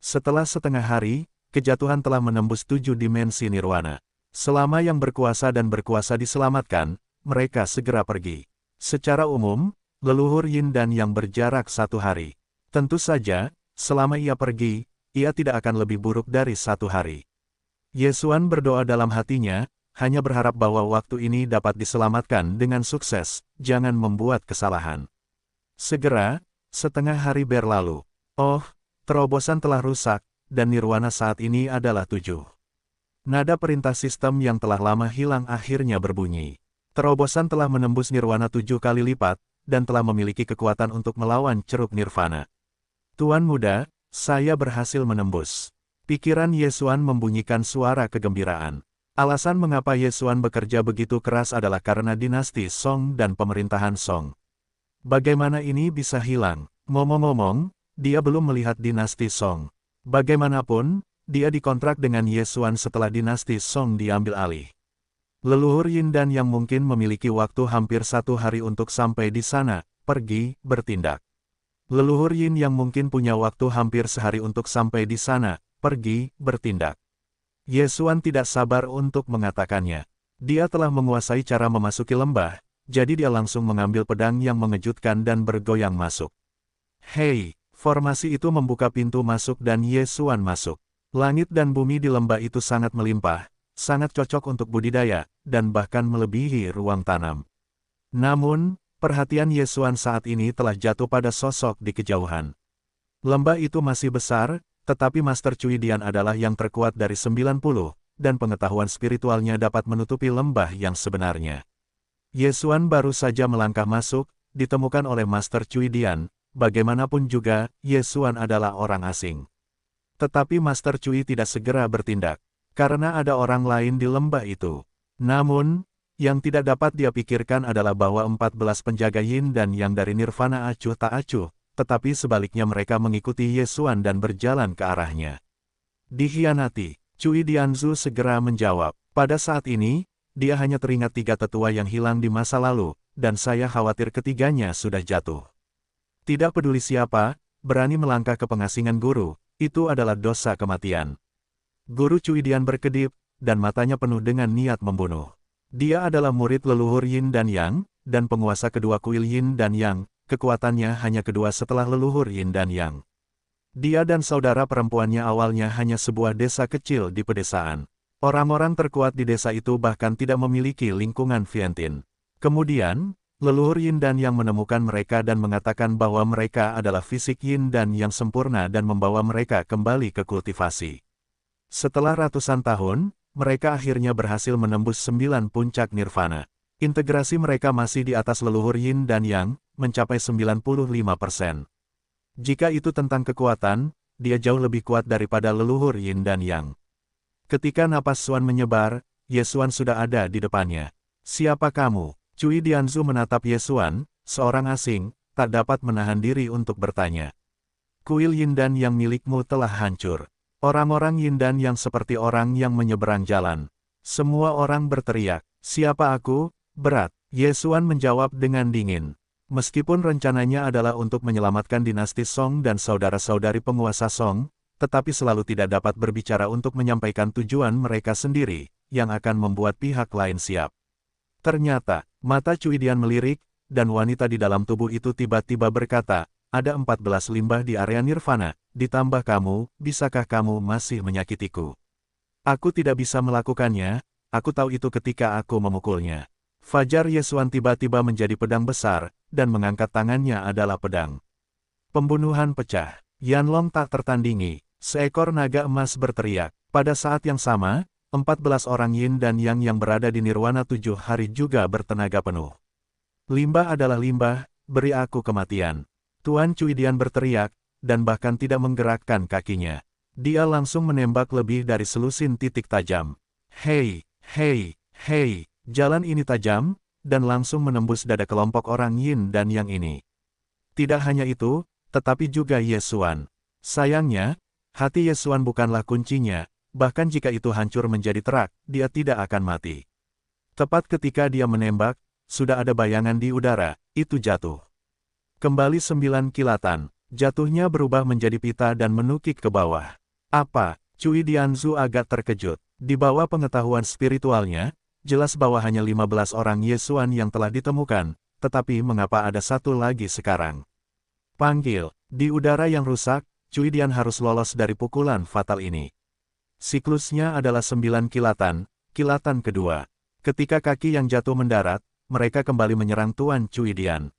Setelah setengah hari, kejatuhan telah menembus 7 dimensi nirwana. Selama yang berkuasa dan berkuasa diselamatkan, mereka segera pergi. Secara umum, leluhur Yin dan Yang berjarak 1 hari. Tentu saja, selama ia pergi, ia tidak akan lebih buruk dari 1 hari. Yesuan berdoa dalam hatinya, hanya berharap bahwa waktu ini dapat diselamatkan dengan sukses, jangan membuat kesalahan. Segera, setengah hari berlalu. Oh, terobosan telah rusak, dan nirwana saat ini adalah 7. Nada perintah sistem yang telah lama hilang akhirnya berbunyi. Terobosan telah menembus nirwana 7 kali lipat, dan telah memiliki kekuatan untuk melawan ceruk nirvana. Tuan muda, saya berhasil menembus. Pikiran Yesuan membunyikan suara kegembiraan. Alasan mengapa Yesuan bekerja begitu keras adalah karena dinasti Song dan pemerintahan Song. Bagaimana ini bisa hilang? Ngomong-ngomong, dia belum melihat dinasti Song. Bagaimanapun, dia dikontrak dengan Yesuan setelah dinasti Song diambil alih. Leluhur Yin dan Yang mungkin memiliki waktu hampir 1 hari untuk sampai di sana, pergi, bertindak. Leluhur Yin yang mungkin punya waktu hampir sehari untuk sampai di sana, pergi, bertindak. Yesuan tidak sabar untuk mengatakannya. Dia telah menguasai cara memasuki lembah, jadi dia langsung mengambil pedang yang mengejutkan dan bergoyang masuk. Hei, formasi itu membuka pintu masuk dan Yesuan masuk. Langit dan bumi di lembah itu sangat melimpah, sangat cocok untuk budidaya, dan bahkan melebihi ruang tanam. Namun, perhatian Yesuan saat ini telah jatuh pada sosok di kejauhan. Lembah itu masih besar, tetapi Master Cui Dian adalah yang terkuat dari 90, dan pengetahuan spiritualnya dapat menutupi lembah yang sebenarnya. Yesuan baru saja melangkah masuk, ditemukan oleh Master Cui Dian, bagaimanapun juga, Yesuan adalah orang asing. Tetapi Master Cui tidak segera bertindak, karena ada orang lain di lembah itu. Namun, yang tidak dapat dia pikirkan adalah bahwa 14 penjaga Yin dan Yang dari Nirvana acuh tak acuh, tetapi sebaliknya mereka mengikuti Yesuan dan berjalan ke arahnya. Dikhianati, Cui Dianzu segera menjawab. Pada saat ini, dia hanya teringat 3 tetua yang hilang di masa lalu, dan saya khawatir ketiganya sudah jatuh. Tidak peduli siapa, berani melangkah ke pengasingan guru, itu adalah dosa kematian. Guru Cui Dian berkedip, dan matanya penuh dengan niat membunuh. Dia adalah murid leluhur Yin dan Yang, dan penguasa kedua kuil Yin dan Yang, kekuatannya hanya kedua setelah leluhur Yin dan Yang. Dia dan saudara perempuannya awalnya hanya sebuah desa kecil di pedesaan. Orang-orang terkuat di desa itu bahkan tidak memiliki lingkungan Fientin. Kemudian, leluhur Yin dan Yang menemukan mereka dan mengatakan bahwa mereka adalah fisik Yin dan Yang sempurna dan membawa mereka kembali ke kultivasi. Setelah ratusan tahun, mereka akhirnya berhasil menembus 9 puncak nirvana. Integrasi mereka masih di atas leluhur Yin dan Yang, mencapai 95%. Jika itu tentang kekuatan, dia jauh lebih kuat daripada leluhur Yin dan Yang. Ketika napas Suan menyebar, Yesuan sudah ada di depannya. Siapa kamu? Cui Dianzu menatap Yesuan, seorang asing, tak dapat menahan diri untuk bertanya. Kuil Yin dan Yang milikmu telah hancur. Orang-orang Yin dan Yang seperti orang yang menyeberang jalan. Semua orang berteriak, siapa aku? Berat. Yesuan menjawab dengan dingin. Meskipun rencananya adalah untuk menyelamatkan dinasti Song dan saudara-saudari penguasa Song, tetapi selalu tidak dapat berbicara untuk menyampaikan tujuan mereka sendiri, yang akan membuat pihak lain siap. Ternyata, mata Cui Dian melirik, dan wanita di dalam tubuh itu tiba-tiba berkata, ada 14 limbah di area nirvana, ditambah kamu, bisakah kamu masih menyakitiku? Aku tidak bisa melakukannya, aku tahu itu ketika aku memukulnya. Fajar Yesuan tiba-tiba menjadi pedang besar, dan mengangkat tangannya adalah pedang. Pembunuhan pecah. Yanlong tak tertandingi. Seekor naga emas berteriak. Pada saat yang sama, 14 orang Yin dan Yang yang berada di Nirwana 7 hari juga bertenaga penuh. Limbah adalah limbah, beri aku kematian. Tuan Cui Dian berteriak, dan bahkan tidak menggerakkan kakinya. Dia langsung menembak lebih dari selusin titik tajam. Hei, hei, hei. Jalan ini tajam, dan langsung menembus dada kelompok orang Yin dan Yang ini. Tidak hanya itu, tetapi juga Yesuan. Sayangnya, hati Yesuan bukanlah kuncinya, bahkan jika itu hancur menjadi terak, dia tidak akan mati. Tepat ketika dia menembak, sudah ada bayangan di udara, itu jatuh. Kembali 9 kilatan, jatuhnya berubah menjadi pita dan menukik ke bawah. Apa? Cui Dianzu agak terkejut. Di bawah pengetahuan spiritualnya, jelas bahwa hanya 15 orang Yesuan yang telah ditemukan, tetapi mengapa ada satu lagi sekarang? Panggil, di udara yang rusak, Cui Dian harus lolos dari pukulan fatal ini. Siklusnya adalah 9 kilatan, kilatan kedua. Ketika kaki yang jatuh mendarat, mereka kembali menyerang Tuan Cui Dian.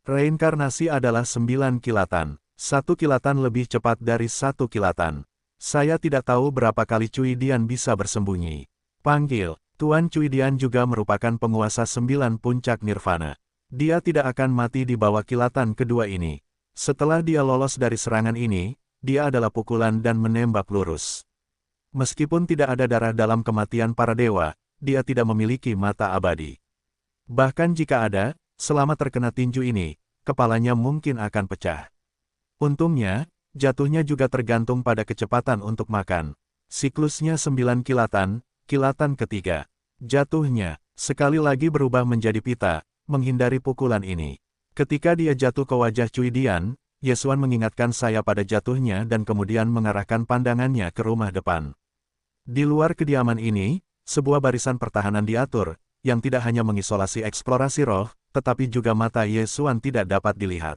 Reinkarnasi adalah 9 kilatan. 1 kilatan lebih cepat dari 1 kilatan. Saya tidak tahu berapa kali Cui Dian bisa bersembunyi. Panggil, Tuan Cui Dian juga merupakan penguasa 9 puncak nirvana. Dia tidak akan mati di bawah kilatan kedua ini. Setelah dia lolos dari serangan ini, dia adalah pukulan dan menembak lurus. Meskipun tidak ada darah dalam kematian para dewa, dia tidak memiliki mata abadi. Bahkan jika ada, selama terkena tinju ini, kepalanya mungkin akan pecah. Untungnya, jatuhnya juga tergantung pada kecepatan untuk makan. Siklusnya 9 kilatan, kilatan ketiga. Jatuhnya, sekali lagi berubah menjadi pita, menghindari pukulan ini. Ketika dia jatuh ke wajah Cui Dian, Yesuan mengingatkan saya pada jatuhnya dan kemudian mengarahkan pandangannya ke rumah depan. Di luar kediaman ini, sebuah barisan pertahanan diatur, yang tidak hanya mengisolasi eksplorasi roh, tetapi juga mata Yesuan tidak dapat dilihat.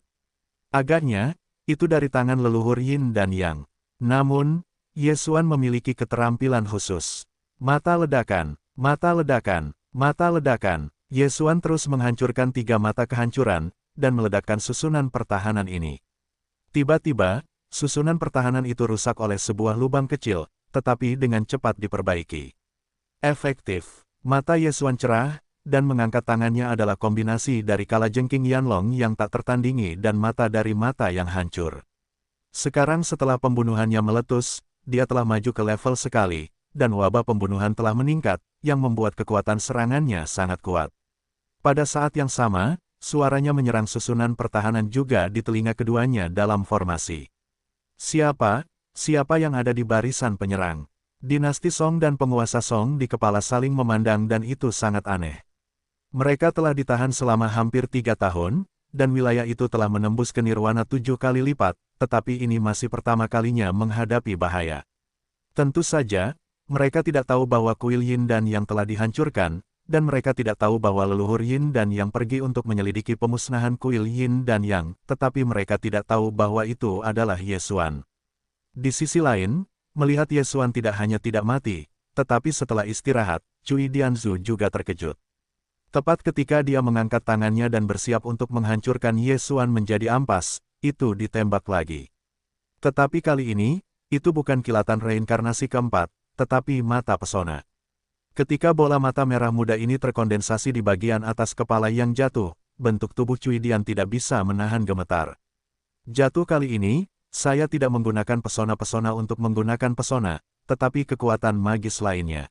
Agaknya, itu dari tangan leluhur Yin dan Yang. Namun, Yesuan memiliki keterampilan khusus. Mata ledakan, mata ledakan, mata ledakan. Yesuan terus menghancurkan 3 mata kehancuran, dan meledakkan susunan pertahanan ini. Tiba-tiba, susunan pertahanan itu rusak oleh sebuah lubang kecil, tetapi dengan cepat diperbaiki. Efektif. Mata Yesuan cerah, dan mengangkat tangannya adalah kombinasi dari kalajengking Yanlong yang tak tertandingi dan mata dari mata yang hancur. Sekarang setelah pembunuhannya meletus, dia telah maju ke level sekali, dan wabah pembunuhan telah meningkat, yang membuat kekuatan serangannya sangat kuat. Pada saat yang sama, suaranya menyerang susunan pertahanan juga di telinga keduanya dalam formasi. Siapa yang ada di barisan penyerang? Dinasti Song dan penguasa Song di kepala saling memandang dan itu sangat aneh. Mereka telah ditahan selama hampir 3 tahun, dan wilayah itu telah menembus ke nirwana 7 kali lipat, tetapi ini masih pertama kalinya menghadapi bahaya. Tentu saja, mereka tidak tahu bahwa kuil Yin dan Yang telah dihancurkan, dan mereka tidak tahu bahwa leluhur Yin dan Yang pergi untuk menyelidiki pemusnahan kuil Yin dan Yang, tetapi mereka tidak tahu bahwa itu adalah Yesuan. Di sisi lain, melihat Yesuan tidak hanya tidak mati, tetapi setelah istirahat, Cui Dianzu juga terkejut. Tepat ketika dia mengangkat tangannya dan bersiap untuk menghancurkan Yesuan menjadi ampas, itu ditembak lagi. Tetapi kali ini, itu bukan kilatan reinkarnasi keempat, tetapi mata pesona. Ketika bola mata merah muda ini terkondensasi di bagian atas kepala yang jatuh, bentuk tubuh Cui Dian tidak bisa menahan gemetar. Jatuh kali ini, saya tidak menggunakan pesona-pesona untuk menggunakan pesona, tetapi kekuatan magis lainnya.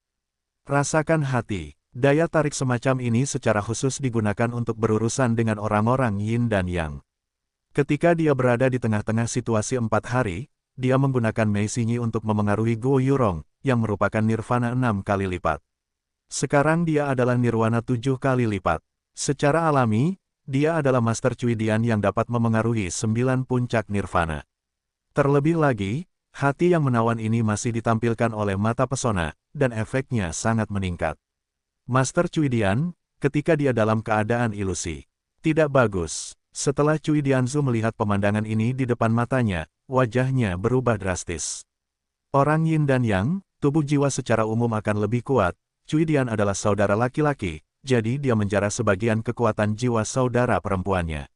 Rasakan hati, daya tarik semacam ini secara khusus digunakan untuk berurusan dengan orang-orang Yin dan Yang. Ketika dia berada di tengah-tengah situasi 4 hari, dia menggunakan Mei Xingyi untuk memengaruhi Guo Yurong, yang merupakan nirvana 6 kali lipat. Sekarang dia adalah nirwana 7 kali lipat. Secara alami, dia adalah Master Cui Dian yang dapat memengaruhi 9 puncak nirvana. Terlebih lagi, hati yang menawan ini masih ditampilkan oleh mata pesona, dan efeknya sangat meningkat. Master Cui Dian, ketika dia dalam keadaan ilusi. Tidak bagus. Setelah Cui Dianzu melihat pemandangan ini di depan matanya, wajahnya berubah drastis. Orang Yin dan Yang, tubuh jiwa secara umum akan lebih kuat. Cui Dian adalah saudara laki-laki, jadi dia menjara sebagian kekuatan jiwa saudara perempuannya.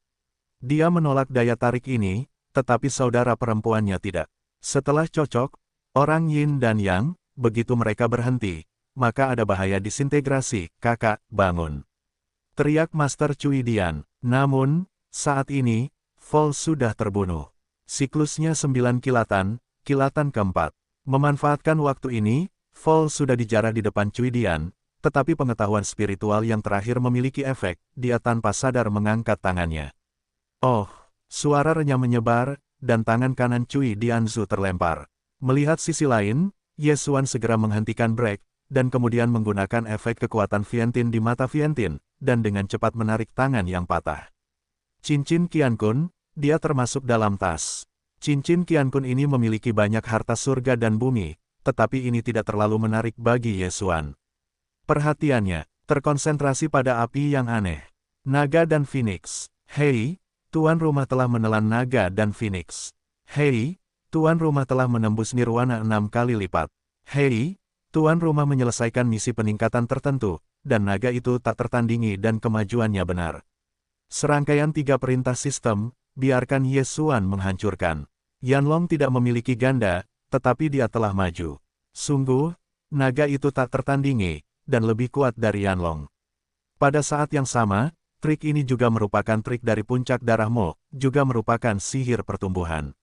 Dia menolak daya tarik ini, tetapi saudara perempuannya tidak. Setelah cocok, orang Yin dan Yang, begitu mereka berhenti, maka ada bahaya disintegrasi, kakak, bangun. Teriak Master Cui Dian. Namun, saat ini, Vol sudah terbunuh. Siklusnya 9 kilatan, kilatan keempat. Memanfaatkan waktu ini, Vol sudah dijarah di depan Cui Dian, tetapi pengetahuan spiritual yang terakhir memiliki efek, dia tanpa sadar mengangkat tangannya. Oh! Suara renyah menyebar, dan tangan kanan Cui Dianzu terlempar. Melihat sisi lain, Ye Xuan segera menghentikan brake, dan kemudian menggunakan efek kekuatan Viantin di mata Viantin, dan dengan cepat menarik tangan yang patah. Cincin Qiankun, dia termasuk dalam tas. Cincin Qiankun ini memiliki banyak harta surga dan bumi, tetapi ini tidak terlalu menarik bagi Ye Xuan. Perhatiannya terkonsentrasi pada api yang aneh. Naga dan Phoenix. Hei, tuan rumah telah menelan naga dan Phoenix. Hei, tuan rumah telah menembus nirwana 6 kali lipat. Hei, tuan rumah menyelesaikan misi peningkatan tertentu, dan naga itu tak tertandingi dan kemajuannya benar. Serangkaian 3 perintah sistem, biarkan Ye Xuan menghancurkan. Yanlong tidak memiliki ganda, tetapi dia telah maju. Sungguh, naga itu tak tertandingi, dan lebih kuat dari Yanlong. Pada saat yang sama, trik ini juga merupakan trik dari puncak darah Mo, juga merupakan sihir pertumbuhan.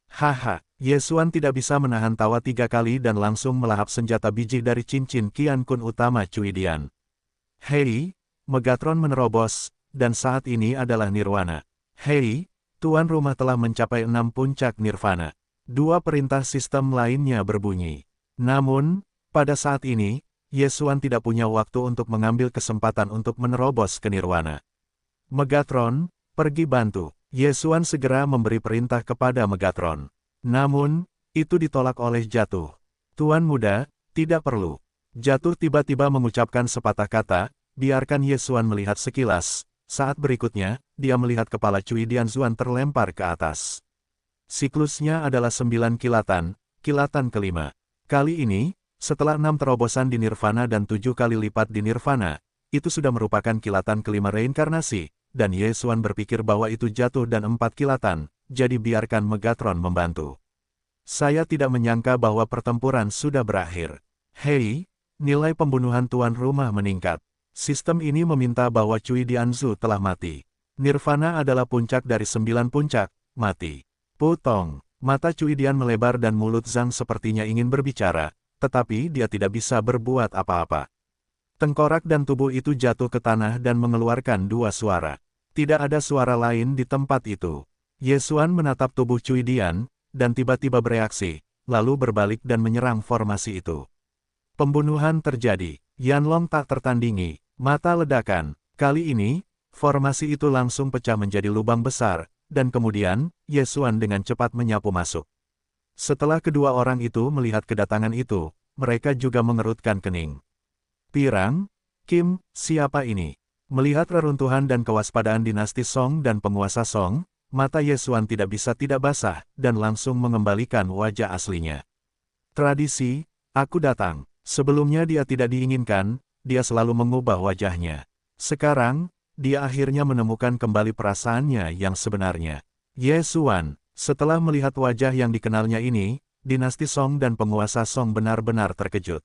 Haha, Ye Xuan tidak bisa menahan tawa 3 kali dan langsung melahap senjata biji dari cincin Qiankun utama Cui Dian. Hei, Megatron menerobos, dan saat ini adalah nirwana. Hei, tuan rumah telah mencapai 6 puncak nirvana. 2 perintah sistem lainnya berbunyi. Namun, pada saat ini, Ye Xuan tidak punya waktu untuk mengambil kesempatan untuk menerobos ke nirwana. Megatron, pergi bantu. Ye Xuan segera memberi perintah kepada Megatron. Namun, itu ditolak oleh Jatuh. Tuan muda, tidak perlu. Jatuh tiba-tiba mengucapkan sepatah kata, biarkan Ye Xuan melihat sekilas. Saat berikutnya, dia melihat kepala Cui Dianzuan terlempar ke atas. Siklusnya adalah 9 kilatan, kilatan kelima. Kali ini, setelah 6 terobosan di nirvana dan 7 kali lipat di nirvana, itu sudah merupakan kilatan kelima reinkarnasi, dan Ye Xuan berpikir bahwa itu jatuh dan 4 kilatan, jadi biarkan Megatron membantu. Saya tidak menyangka bahwa pertempuran sudah berakhir. Hei, nilai pembunuhan tuan rumah meningkat. Sistem ini meminta bahwa Cui Dianzu telah mati. Nirvana adalah puncak dari 9 puncak, mati. Putong, mata Cui Dian melebar dan mulut Zhang sepertinya ingin berbicara, tetapi dia tidak bisa berbuat apa-apa. Tengkorak dan tubuh itu jatuh ke tanah dan mengeluarkan 2 suara. Tidak ada suara lain di tempat itu. Ye Xuan menatap tubuh Cui Dian, dan tiba-tiba bereaksi, lalu berbalik dan menyerang formasi itu. Pembunuhan terjadi. Yanlong tak tertandingi. Mata ledakan. Kali ini, formasi itu langsung pecah menjadi lubang besar, dan kemudian, Ye Xuan dengan cepat menyapu masuk. Setelah kedua orang itu melihat kedatangan itu, mereka juga mengerutkan kening. Pirang, Kim, siapa ini? Melihat reruntuhan dan kewaspadaan dinasti Song dan penguasa Song, mata Ye Xuan tidak bisa tidak basah, dan langsung mengembalikan wajah aslinya. Tradisi, aku datang. Sebelumnya dia tidak diinginkan, dia selalu mengubah wajahnya. Sekarang, dia akhirnya menemukan kembali perasaannya yang sebenarnya. Ye Xuan, setelah melihat wajah yang dikenalnya ini, dinasti Song dan penguasa Song benar-benar terkejut.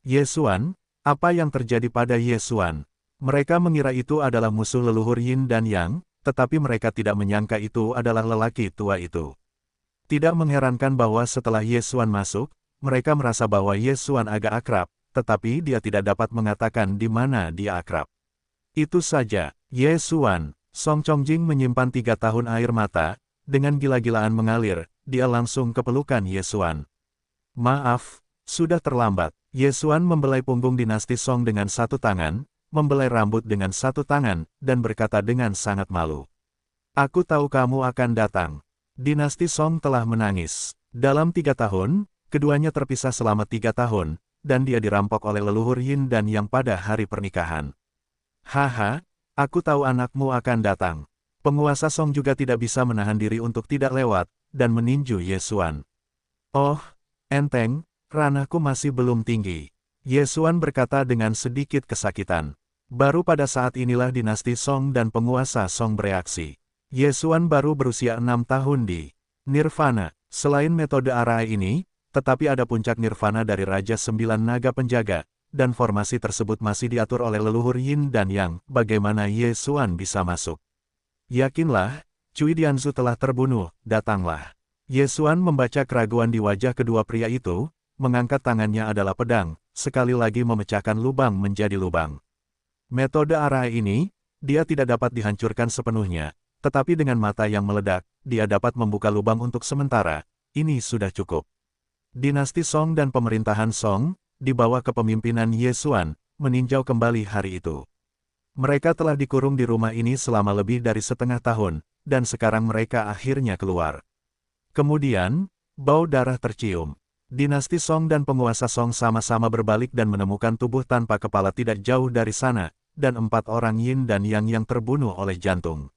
Ye Xuan, apa yang terjadi pada Ye Xuan? Mereka mengira itu adalah musuh leluhur Yin dan Yang, tetapi mereka tidak menyangka itu adalah lelaki tua itu. Tidak mengherankan bahwa setelah Ye Xuan masuk, mereka merasa bahwa Ye Xuan agak akrab, tetapi dia tidak dapat mengatakan di mana dia akrab. Itu saja, Ye Xuan. Song Chongjing menyimpan 3 tahun air mata, dengan gila-gilaan mengalir, dia langsung ke pelukan Ye Xuan. Maaf, sudah terlambat. Ye Xuan membelai punggung dinasti Song dengan 1 tangan, membelai rambut dengan 1 tangan, dan berkata dengan sangat malu. Aku tahu kamu akan datang. Dinasti Song telah menangis. Dalam 3 tahun, keduanya terpisah selama 3 tahun, dan dia dirampok oleh leluhur Yin dan Yang pada hari pernikahan. Haha, aku tahu anakmu akan datang. Penguasa Song juga tidak bisa menahan diri untuk tidak lewat, dan meninju Ye Xuan. Oh, enteng, ranahku masih belum tinggi. Ye Xuan berkata dengan sedikit kesakitan. Baru pada saat inilah dinasti Song dan penguasa Song bereaksi. Ye Xuan baru berusia 6 tahun di Nirvana. Selain metode arai ini, tetapi ada puncak Nirvana dari Raja 9 Naga Penjaga, dan formasi tersebut masih diatur oleh leluhur Yin dan Yang. Bagaimana Ye Xuan bisa masuk? Yakinlah, Cui Dianzu telah terbunuh, datanglah. Ye Xuan membaca keraguan di wajah kedua pria itu, mengangkat tangannya adalah pedang, sekali lagi memecahkan lubang menjadi lubang. Metode arai ini, dia tidak dapat dihancurkan sepenuhnya, tetapi dengan mata yang meledak, dia dapat membuka lubang untuk sementara. Ini sudah cukup. Dinasti Song dan pemerintahan Song, di bawah kepemimpinan Ye Xuan, meninjau kembali hari itu. Mereka telah dikurung di rumah ini selama lebih dari setengah tahun, dan sekarang mereka akhirnya keluar. Kemudian, bau darah tercium. Dinasti Song dan penguasa Song sama-sama berbalik dan menemukan tubuh tanpa kepala tidak jauh dari sana, dan 4 orang Yin dan Yang yang terbunuh oleh jantung.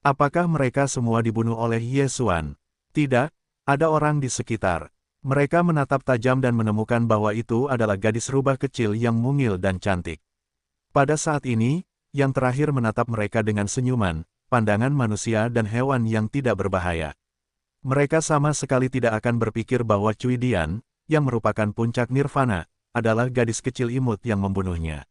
Apakah mereka semua dibunuh oleh Ye Xuan? Tidak, ada orang di sekitar. Mereka menatap tajam dan menemukan bahwa itu adalah gadis rubah kecil yang mungil dan cantik. Pada saat ini, yang terakhir menatap mereka dengan senyuman, pandangan manusia dan hewan yang tidak berbahaya. Mereka sama sekali tidak akan berpikir bahwa Cui Dian, yang merupakan puncak nirvana, adalah gadis kecil imut yang membunuhnya.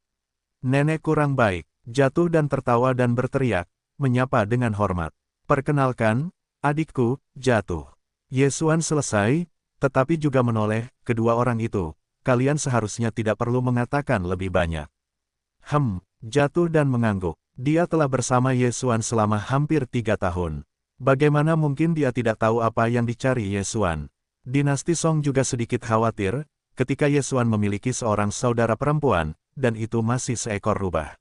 Nenek kurang baik, jatuh dan tertawa dan berteriak, menyapa dengan hormat. Perkenalkan, adikku, jatuh. Ye Xuan selesai, tetapi juga menoleh, kedua orang itu, kalian seharusnya tidak perlu mengatakan lebih banyak. Jatuh dan mengangguk. Dia telah bersama Ye Xuan selama hampir 3 tahun. Bagaimana mungkin dia tidak tahu apa yang dicari Ye Xuan? Dinasti Song juga sedikit khawatir, ketika Ye Xuan memiliki seorang saudara perempuan, dan itu masih seekor rubah.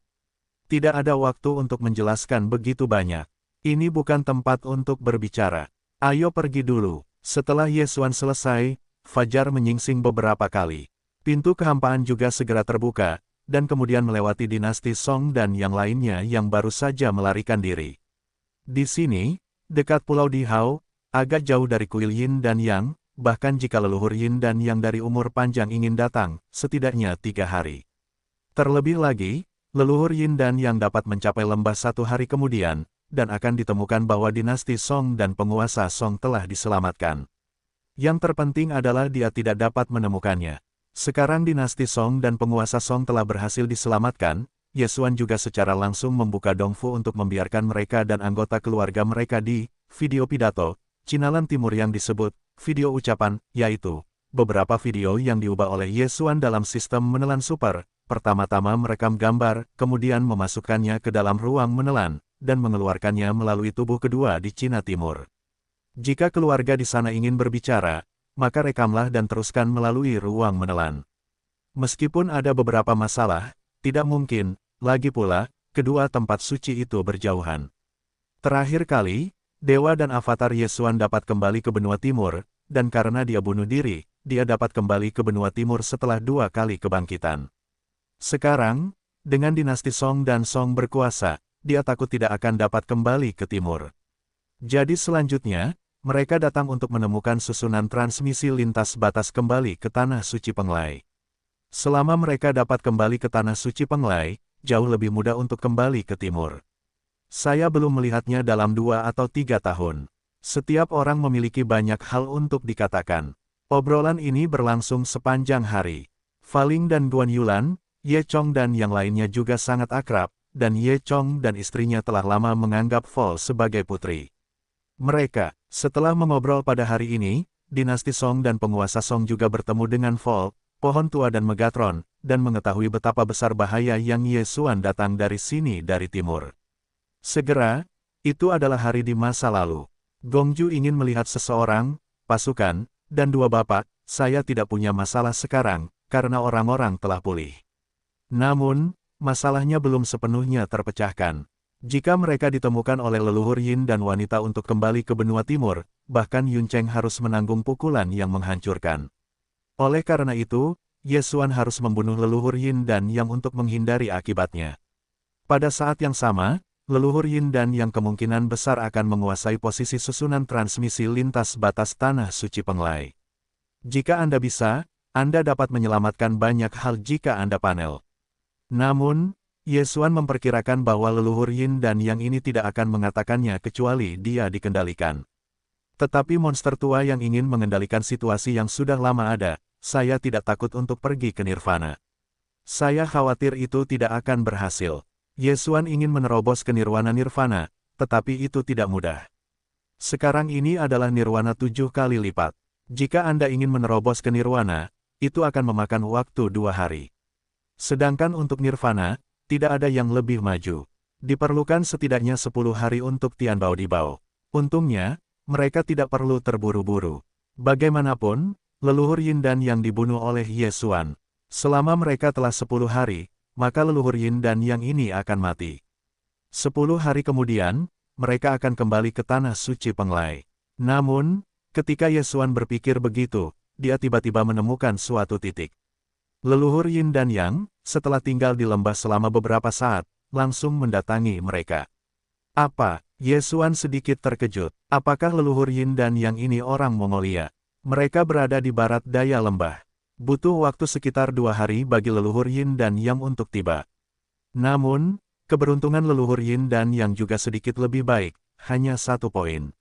Tidak ada waktu untuk menjelaskan begitu banyak. Ini bukan tempat untuk berbicara. Ayo pergi dulu. Setelah Ye Xuan selesai, fajar menyingsing beberapa kali. Pintu kehampaan juga segera terbuka, dan kemudian melewati dinasti Song dan yang lainnya yang baru saja melarikan diri. Di sini, dekat Pulau Dihao, agak jauh dari kuil Yin dan Yang, bahkan jika leluhur Yin dan Yang dari umur panjang ingin datang, setidaknya 3 hari. Terlebih lagi, leluhur Yin dan Yang dapat mencapai lembah 1 hari kemudian, dan akan ditemukan bahwa dinasti Song dan penguasa Song telah diselamatkan. Yang terpenting adalah dia tidak dapat menemukannya. Sekarang dinasti Song dan penguasa Song telah berhasil diselamatkan, Ye Xuan juga secara langsung membuka Dongfu untuk membiarkan mereka dan anggota keluarga mereka di video pidato, Cinalan Timur yang disebut video ucapan, yaitu beberapa video yang diubah oleh Ye Xuan dalam sistem menelan super. Pertama-tama merekam gambar, kemudian memasukkannya ke dalam ruang menelan, dan mengeluarkannya melalui tubuh kedua di Cina Timur. Jika keluarga di sana ingin berbicara, maka rekamlah dan teruskan melalui ruang menelan. Meskipun ada beberapa masalah, tidak mungkin, lagi pula, kedua tempat suci itu berjauhan. Terakhir kali, Dewa dan Avatar Ye Xuan dapat kembali ke benua timur, dan karena dia bunuh diri, dia dapat kembali ke benua timur setelah 2 kali kebangkitan. Sekarang, dengan dinasti Song dan Song berkuasa, dia takut tidak akan dapat kembali ke timur. Jadi selanjutnya, mereka datang untuk menemukan susunan transmisi lintas batas kembali ke Tanah Suci Penglai. Selama mereka dapat kembali ke Tanah Suci Penglai, jauh lebih mudah untuk kembali ke timur. Saya belum melihatnya dalam 2 atau 3 tahun. Setiap orang memiliki banyak hal untuk dikatakan. Obrolan ini berlangsung sepanjang hari. Faling dan Guan Yulan, Ye Chong dan yang lainnya juga sangat akrab, dan Ye Chong dan istrinya telah lama menganggap Vol sebagai putri. Mereka, setelah mengobrol pada hari ini, dinasti Song dan penguasa Song juga bertemu dengan Vol, pohon tua dan Megatron, dan mengetahui betapa besar bahaya yang Ye Xuan datang dari sini dari timur. Segera, itu adalah hari di masa lalu. Gongju ingin melihat seseorang, pasukan, dan 2 bapak. Saya tidak punya masalah sekarang, karena orang-orang telah pulih. Namun, masalahnya belum sepenuhnya terpecahkan. Jika mereka ditemukan oleh leluhur Yin dan wanita untuk kembali ke benua timur, bahkan Yun Cheng harus menanggung pukulan yang menghancurkan. Oleh karena itu, Ye Xuan harus membunuh leluhur Yin dan Yang untuk menghindari akibatnya. Pada saat yang sama, leluhur Yin dan Yang kemungkinan besar akan menguasai posisi susunan transmisi lintas batas Tanah Suci Penglai. Jika Anda bisa, Anda dapat menyelamatkan banyak hal jika Anda panel. Namun, Ye Xuan memperkirakan bahwa leluhur Yin dan Yang ini tidak akan mengatakannya kecuali dia dikendalikan. Tetapi monster tua yang ingin mengendalikan situasi yang sudah lama ada, saya tidak takut untuk pergi ke Nirvana. Saya khawatir itu tidak akan berhasil. Ye Xuan ingin menerobos ke Nirvana, tetapi itu tidak mudah. Sekarang ini adalah Nirwana 7 kali lipat. Jika Anda ingin menerobos ke Nirwana, itu akan memakan waktu 2 hari. Sedangkan untuk Nirvana, tidak ada yang lebih maju. Diperlukan setidaknya 10 hari untuk Tianbao Dibao. Untungnya, mereka tidak perlu terburu-buru. Bagaimanapun, leluhur Yin dan Yang dibunuh oleh Yesuan. Selama mereka telah 10 hari, maka leluhur Yin dan Yang ini akan mati. 10 hari kemudian, mereka akan kembali ke tanah suci Penglai. Namun, ketika Yesuan berpikir begitu, dia tiba-tiba menemukan suatu titik. Leluhur Yin dan Yang, setelah tinggal di lembah selama beberapa saat, langsung mendatangi mereka. Apa? Yesuan sedikit terkejut. Apakah leluhur Yin dan Yang ini orang Mongolia? Mereka berada di barat daya lembah. Butuh waktu sekitar 2 hari bagi leluhur Yin dan Yang untuk tiba. Namun, keberuntungan leluhur Yin dan Yang juga sedikit lebih baik, hanya 1 poin.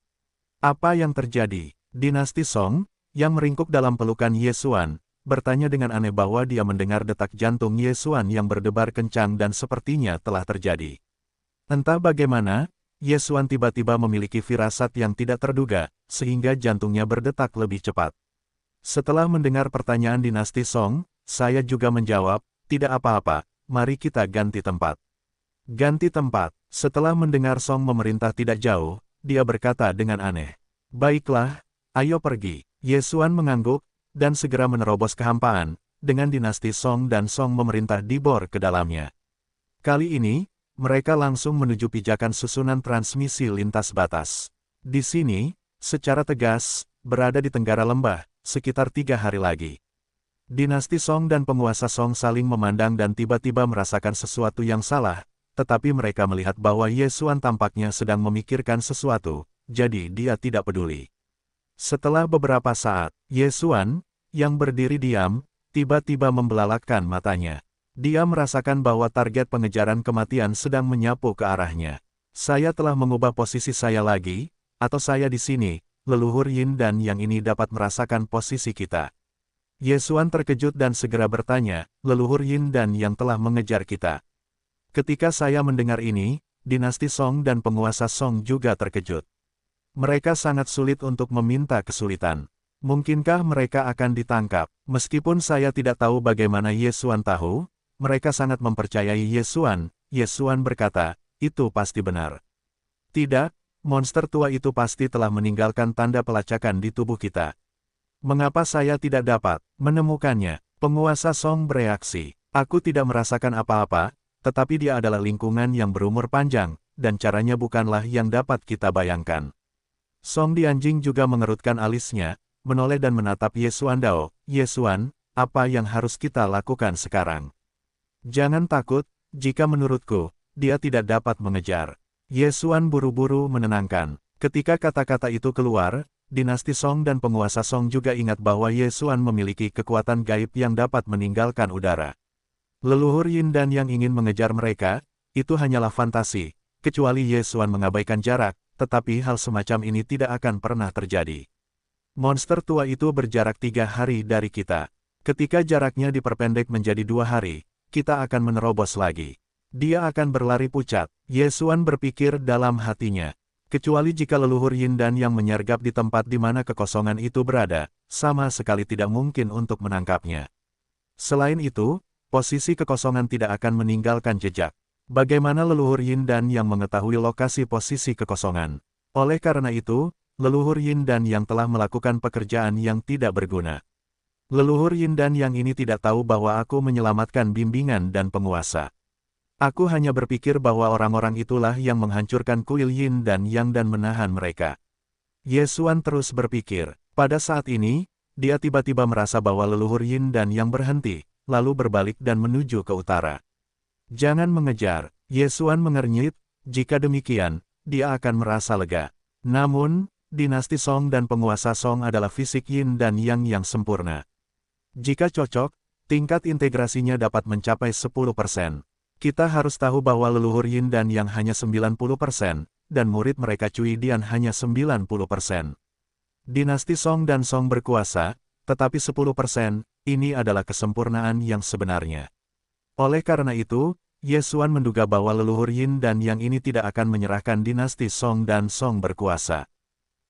Apa yang terjadi? Dinasti Song, yang meringkuk dalam pelukan Yesuan, bertanya dengan aneh bahwa dia mendengar detak jantung Yesuan yang berdebar kencang dan sepertinya telah terjadi. Entah bagaimana, Yesuan tiba-tiba memiliki firasat yang tidak terduga, sehingga jantungnya berdetak lebih cepat. Setelah mendengar pertanyaan dinasti Song, saya juga menjawab, tidak apa-apa, mari kita ganti tempat. Ganti tempat. Setelah mendengar Song memerintah tidak jauh, dia berkata dengan aneh. Baiklah, ayo pergi. Yesuan mengangguk, dan segera menerobos kehampaan, dengan dinasti Song dan Song memerintah dibor ke dalamnya. Kali ini, mereka langsung menuju pijakan susunan transmisi lintas batas. Di sini, secara tegas, berada di tenggara lembah, sekitar 3 hari lagi. Dinasti Song dan penguasa Song saling memandang dan tiba-tiba merasakan sesuatu yang salah, tetapi mereka melihat bahwa Yesuan tampaknya sedang memikirkan sesuatu, jadi dia tidak peduli. Setelah beberapa saat, Yesuan, yang berdiri diam, tiba-tiba membelalakkan matanya. Dia merasakan bahwa target pengejaran kematian sedang menyapu ke arahnya. Saya telah mengubah posisi saya lagi, atau saya di sini, leluhur Yin dan Yang ini dapat merasakan posisi kita. Yesuan terkejut dan segera bertanya, leluhur Yin dan Yang telah mengejar kita. Ketika saya mendengar ini, dinasti Song dan penguasa Song juga terkejut. Mereka sangat sulit untuk meminta kesulitan. Mungkinkah mereka akan ditangkap? Meskipun saya tidak tahu bagaimana Yesuan tahu, mereka sangat mempercayai Yesuan. Yesuan berkata, itu pasti benar. Tidak, monster tua itu pasti telah meninggalkan tanda pelacakan di tubuh kita. Mengapa saya tidak dapat menemukannya? Penguasa Song bereaksi. Aku tidak merasakan apa-apa, tetapi dia adalah lingkungan yang berumur panjang, dan caranya bukanlah yang dapat kita bayangkan. Song Dianjing juga mengerutkan alisnya, menoleh dan menatap Yesuan Dao. Yesuan, apa yang harus kita lakukan sekarang? Jangan takut, jika menurutku, dia tidak dapat mengejar. Yesuan buru-buru menenangkan. Ketika kata-kata itu keluar, dinasti Song dan penguasa Song juga ingat bahwa Yesuan memiliki kekuatan gaib yang dapat meninggalkan udara. Leluhur Yin dan Yang ingin mengejar mereka, itu hanyalah fantasi, kecuali Yesuan mengabaikan jarak, tetapi hal semacam ini tidak akan pernah terjadi. Monster tua itu berjarak 3 hari dari kita. Ketika jaraknya diperpendek menjadi 2 hari, kita akan menerobos lagi. Dia akan berlari pucat. Yesuan berpikir dalam hatinya. Kecuali jika leluhur Yin dan Yang menyergap di tempat di mana kekosongan itu berada, sama sekali tidak mungkin untuk menangkapnya. Selain itu, posisi kekosongan tidak akan meninggalkan jejak. Bagaimana leluhur Yin dan Yang mengetahui lokasi posisi kekosongan? Oleh karena itu, leluhur Yin dan Yang telah melakukan pekerjaan yang tidak berguna. Leluhur Yin dan Yang ini tidak tahu bahwa aku menyelamatkan bimbingan dan penguasa. Aku hanya berpikir bahwa orang-orang itulah yang menghancurkan kuil Yin dan Yang dan menahan mereka. Yesuan terus berpikir. Pada saat ini, dia tiba-tiba merasa bahwa leluhur Yin dan Yang berhenti, lalu berbalik dan menuju ke utara. Jangan mengejar. Yesuan mengernyit, jika demikian, dia akan merasa lega. Namun, dinasti Song dan penguasa Song adalah fisik Yin dan Yang yang sempurna. Jika cocok, tingkat integrasinya dapat mencapai 10%. Kita harus tahu bahwa leluhur Yin dan Yang hanya 90%, dan murid mereka Cui Dian hanya 90%. Dinasti Song dan Song berkuasa, tetapi 10%, ini adalah kesempurnaan yang sebenarnya. Oleh karena itu, Yesuan menduga bahwa leluhur Yin dan Yang ini tidak akan menyerahkan dinasti Song dan Song berkuasa.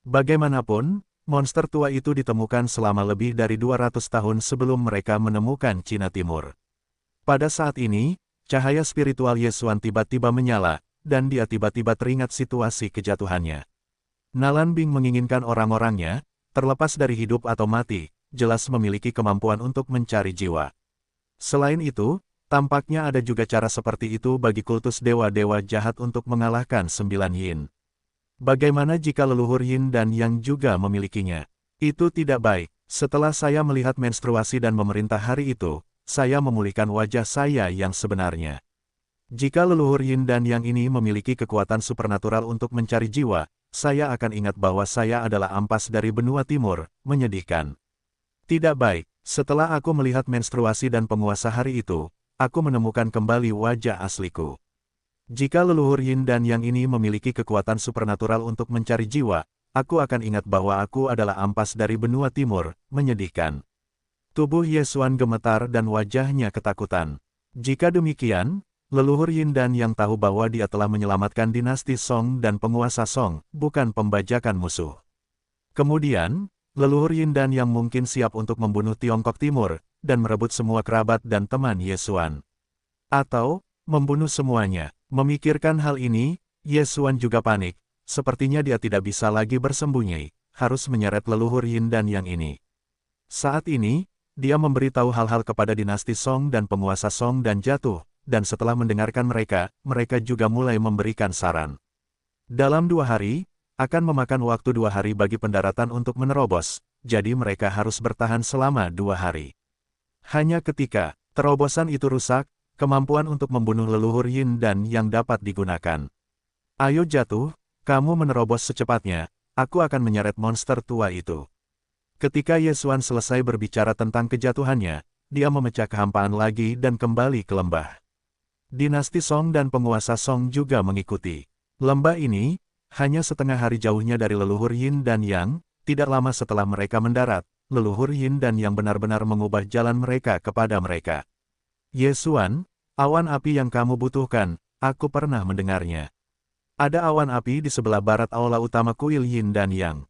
Bagaimanapun, monster tua itu ditemukan selama lebih dari 200 tahun sebelum mereka menemukan Cina Timur. Pada saat ini, cahaya spiritual Yesuan tiba-tiba menyala, dan dia tiba-tiba teringat situasi kejatuhannya. Nalan Bing menginginkan orang-orangnya, terlepas dari hidup atau mati, jelas memiliki kemampuan untuk mencari jiwa. Selain itu, tampaknya ada juga cara seperti itu bagi kultus dewa-dewa jahat untuk mengalahkan 9 yin. Bagaimana jika leluhur yin dan yang juga memilikinya? Itu tidak baik. Setelah saya melihat menstruasi dan memerintah hari itu, saya memulihkan wajah saya yang sebenarnya. Jika leluhur yin dan yang ini memiliki kekuatan supernatural untuk mencari jiwa, saya akan ingat bahwa saya adalah ampas dari benua timur, menyedihkan. Tidak baik, setelah aku melihat menstruasi dan penguasa hari itu, aku menemukan kembali wajah asliku. Jika leluhur yin dan yang ini memiliki kekuatan supernatural untuk mencari jiwa, aku akan ingat bahwa aku adalah ampas dari benua timur, menyedihkan. Tubuh Yesuan gemetar dan wajahnya ketakutan. Jika demikian, leluhur yin dan yang tahu bahwa dia telah menyelamatkan dinasti Song dan penguasa Song, bukan pembajakan musuh. Kemudian, leluhur yin dan yang mungkin siap untuk membunuh Tiongkok Timur, dan merebut semua kerabat dan teman Yesuan. Atau, membunuh semuanya. Memikirkan hal ini, Yesuan juga panik. Sepertinya dia tidak bisa lagi bersembunyi, harus menyeret leluhur yin dan yang ini. Saat ini, dia memberitahu hal-hal kepada dinasti Song dan penguasa Song dan jatuh, dan setelah mendengarkan mereka, mereka juga mulai memberikan saran. Dalam 2 hari, akan memakan waktu 2 hari bagi pendaratan untuk menerobos, jadi mereka harus bertahan selama 2 hari. Hanya ketika terobosan itu rusak, kemampuan untuk membunuh leluhur yin dan yang dapat digunakan. Ayo jatuh, kamu menerobos secepatnya, aku akan menyeret monster tua itu. Ketika Yesuan selesai berbicara tentang kejatuhannya, dia memecah kehampaan lagi dan kembali ke lembah. Dinasti Song dan penguasa Song juga mengikuti. Lembah ini, hanya setengah hari jauhnya dari leluhur yin dan yang, tidak lama setelah mereka mendarat, leluhur yin dan yang benar-benar mengubah jalan mereka kepada mereka. Yesuan, awan api yang kamu butuhkan, aku pernah mendengarnya. Ada awan api di sebelah barat aula utama kuil yin dan yang.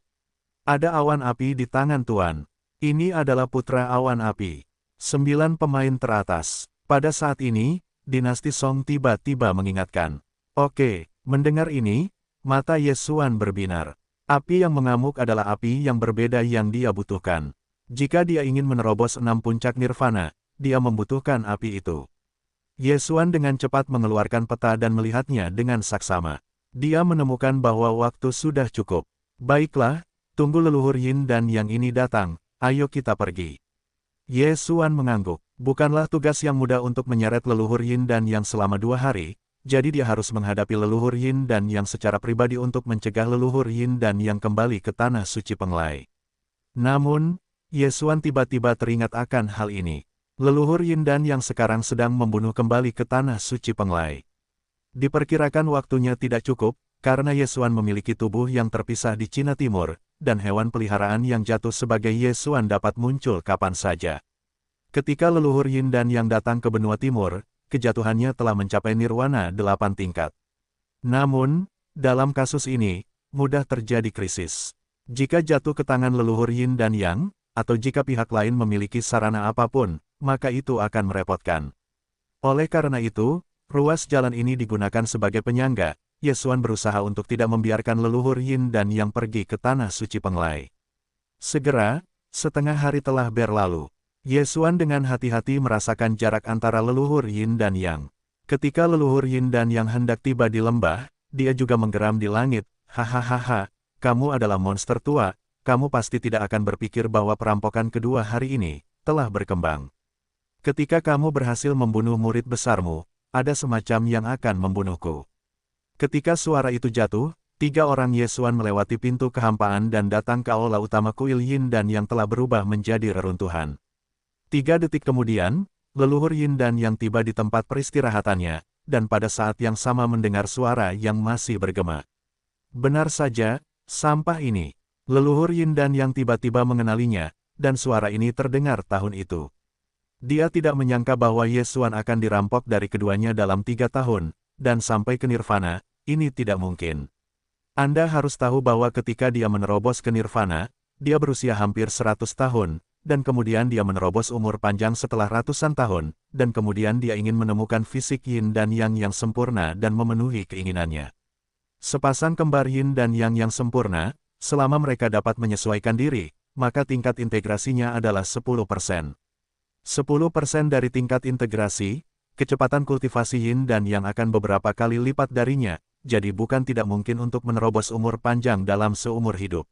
Ada awan api di tangan Tuan. Ini adalah putra awan api. 9 pemain teratas. Pada saat ini, dinasti Song tiba-tiba mengingatkan. Oke, mendengar ini, mata Yesuan berbinar. Api yang mengamuk adalah api yang berbeda yang dia butuhkan. Jika dia ingin menerobos 6 puncak nirvana, dia membutuhkan api itu. Yesuan dengan cepat mengeluarkan peta dan melihatnya dengan saksama. Dia menemukan bahwa waktu sudah cukup. Baiklah, tunggu leluhur yin dan yang ini datang, ayo kita pergi. Yesuan mengangguk. Bukanlah tugas yang mudah untuk menyeret leluhur yin dan yang selama 2 hari, jadi dia harus menghadapi leluhur yin dan yang secara pribadi untuk mencegah leluhur yin dan yang kembali ke tanah suci Penglai. Namun, Yesuan tiba-tiba teringat akan hal ini. Leluhur yin dan yang sekarang sedang membunuh kembali ke tanah suci Penglai. Diperkirakan waktunya tidak cukup, karena Yesuan memiliki tubuh yang terpisah di Cina Timur, dan hewan peliharaan yang jatuh sebagai Yesuan dapat muncul kapan saja. Ketika leluhur yin dan yang datang ke benua timur, kejatuhannya telah mencapai nirwana 8 tingkat. Namun, dalam kasus ini, mudah terjadi krisis. Jika jatuh ke tangan leluhur yin dan yang, atau jika pihak lain memiliki sarana apapun, maka itu akan merepotkan. Oleh karena itu, ruas jalan ini digunakan sebagai penyangga. Yesuan berusaha untuk tidak membiarkan leluhur yin dan yang pergi ke tanah suci Penglai. Segera, setengah hari telah berlalu. Yesuan dengan hati-hati merasakan jarak antara leluhur yin dan yang. Ketika leluhur yin dan yang hendak tiba di lembah, dia juga menggeram di langit. Hahaha, kamu adalah monster tua, kamu pasti tidak akan berpikir bahwa perampokan kedua hari ini telah berkembang. Ketika kamu berhasil membunuh murid besarmu, ada semacam yang akan membunuhku. Ketika suara itu jatuh, 3 orang Yesuan melewati pintu kehampaan dan datang ke aula utama kuil yin dan yang telah berubah menjadi reruntuhan. 3 detik kemudian, leluhur yin dan yang tiba di tempat peristirahatannya, dan pada saat yang sama mendengar suara yang masih bergema. Benar saja, sampah ini. Leluhur yin dan yang tiba-tiba mengenalinya, dan suara ini terdengar tahun itu. Dia tidak menyangka bahwa Yesuan akan dirampok dari keduanya dalam 3 tahun, dan sampai ke nirvana, ini tidak mungkin. Anda harus tahu bahwa ketika dia menerobos ke nirvana, dia berusia hampir 100 tahun, dan kemudian dia menerobos umur panjang setelah ratusan tahun, dan kemudian dia ingin menemukan fisik yin dan yang sempurna dan memenuhi keinginannya. Sepasang kembar yin dan yang sempurna, selama mereka dapat menyesuaikan diri, maka tingkat integrasinya adalah 10%. 10% dari tingkat integrasi, kecepatan kultivasi yin dan yang akan beberapa kali lipat darinya, jadi bukan tidak mungkin untuk menerobos umur panjang dalam seumur hidup.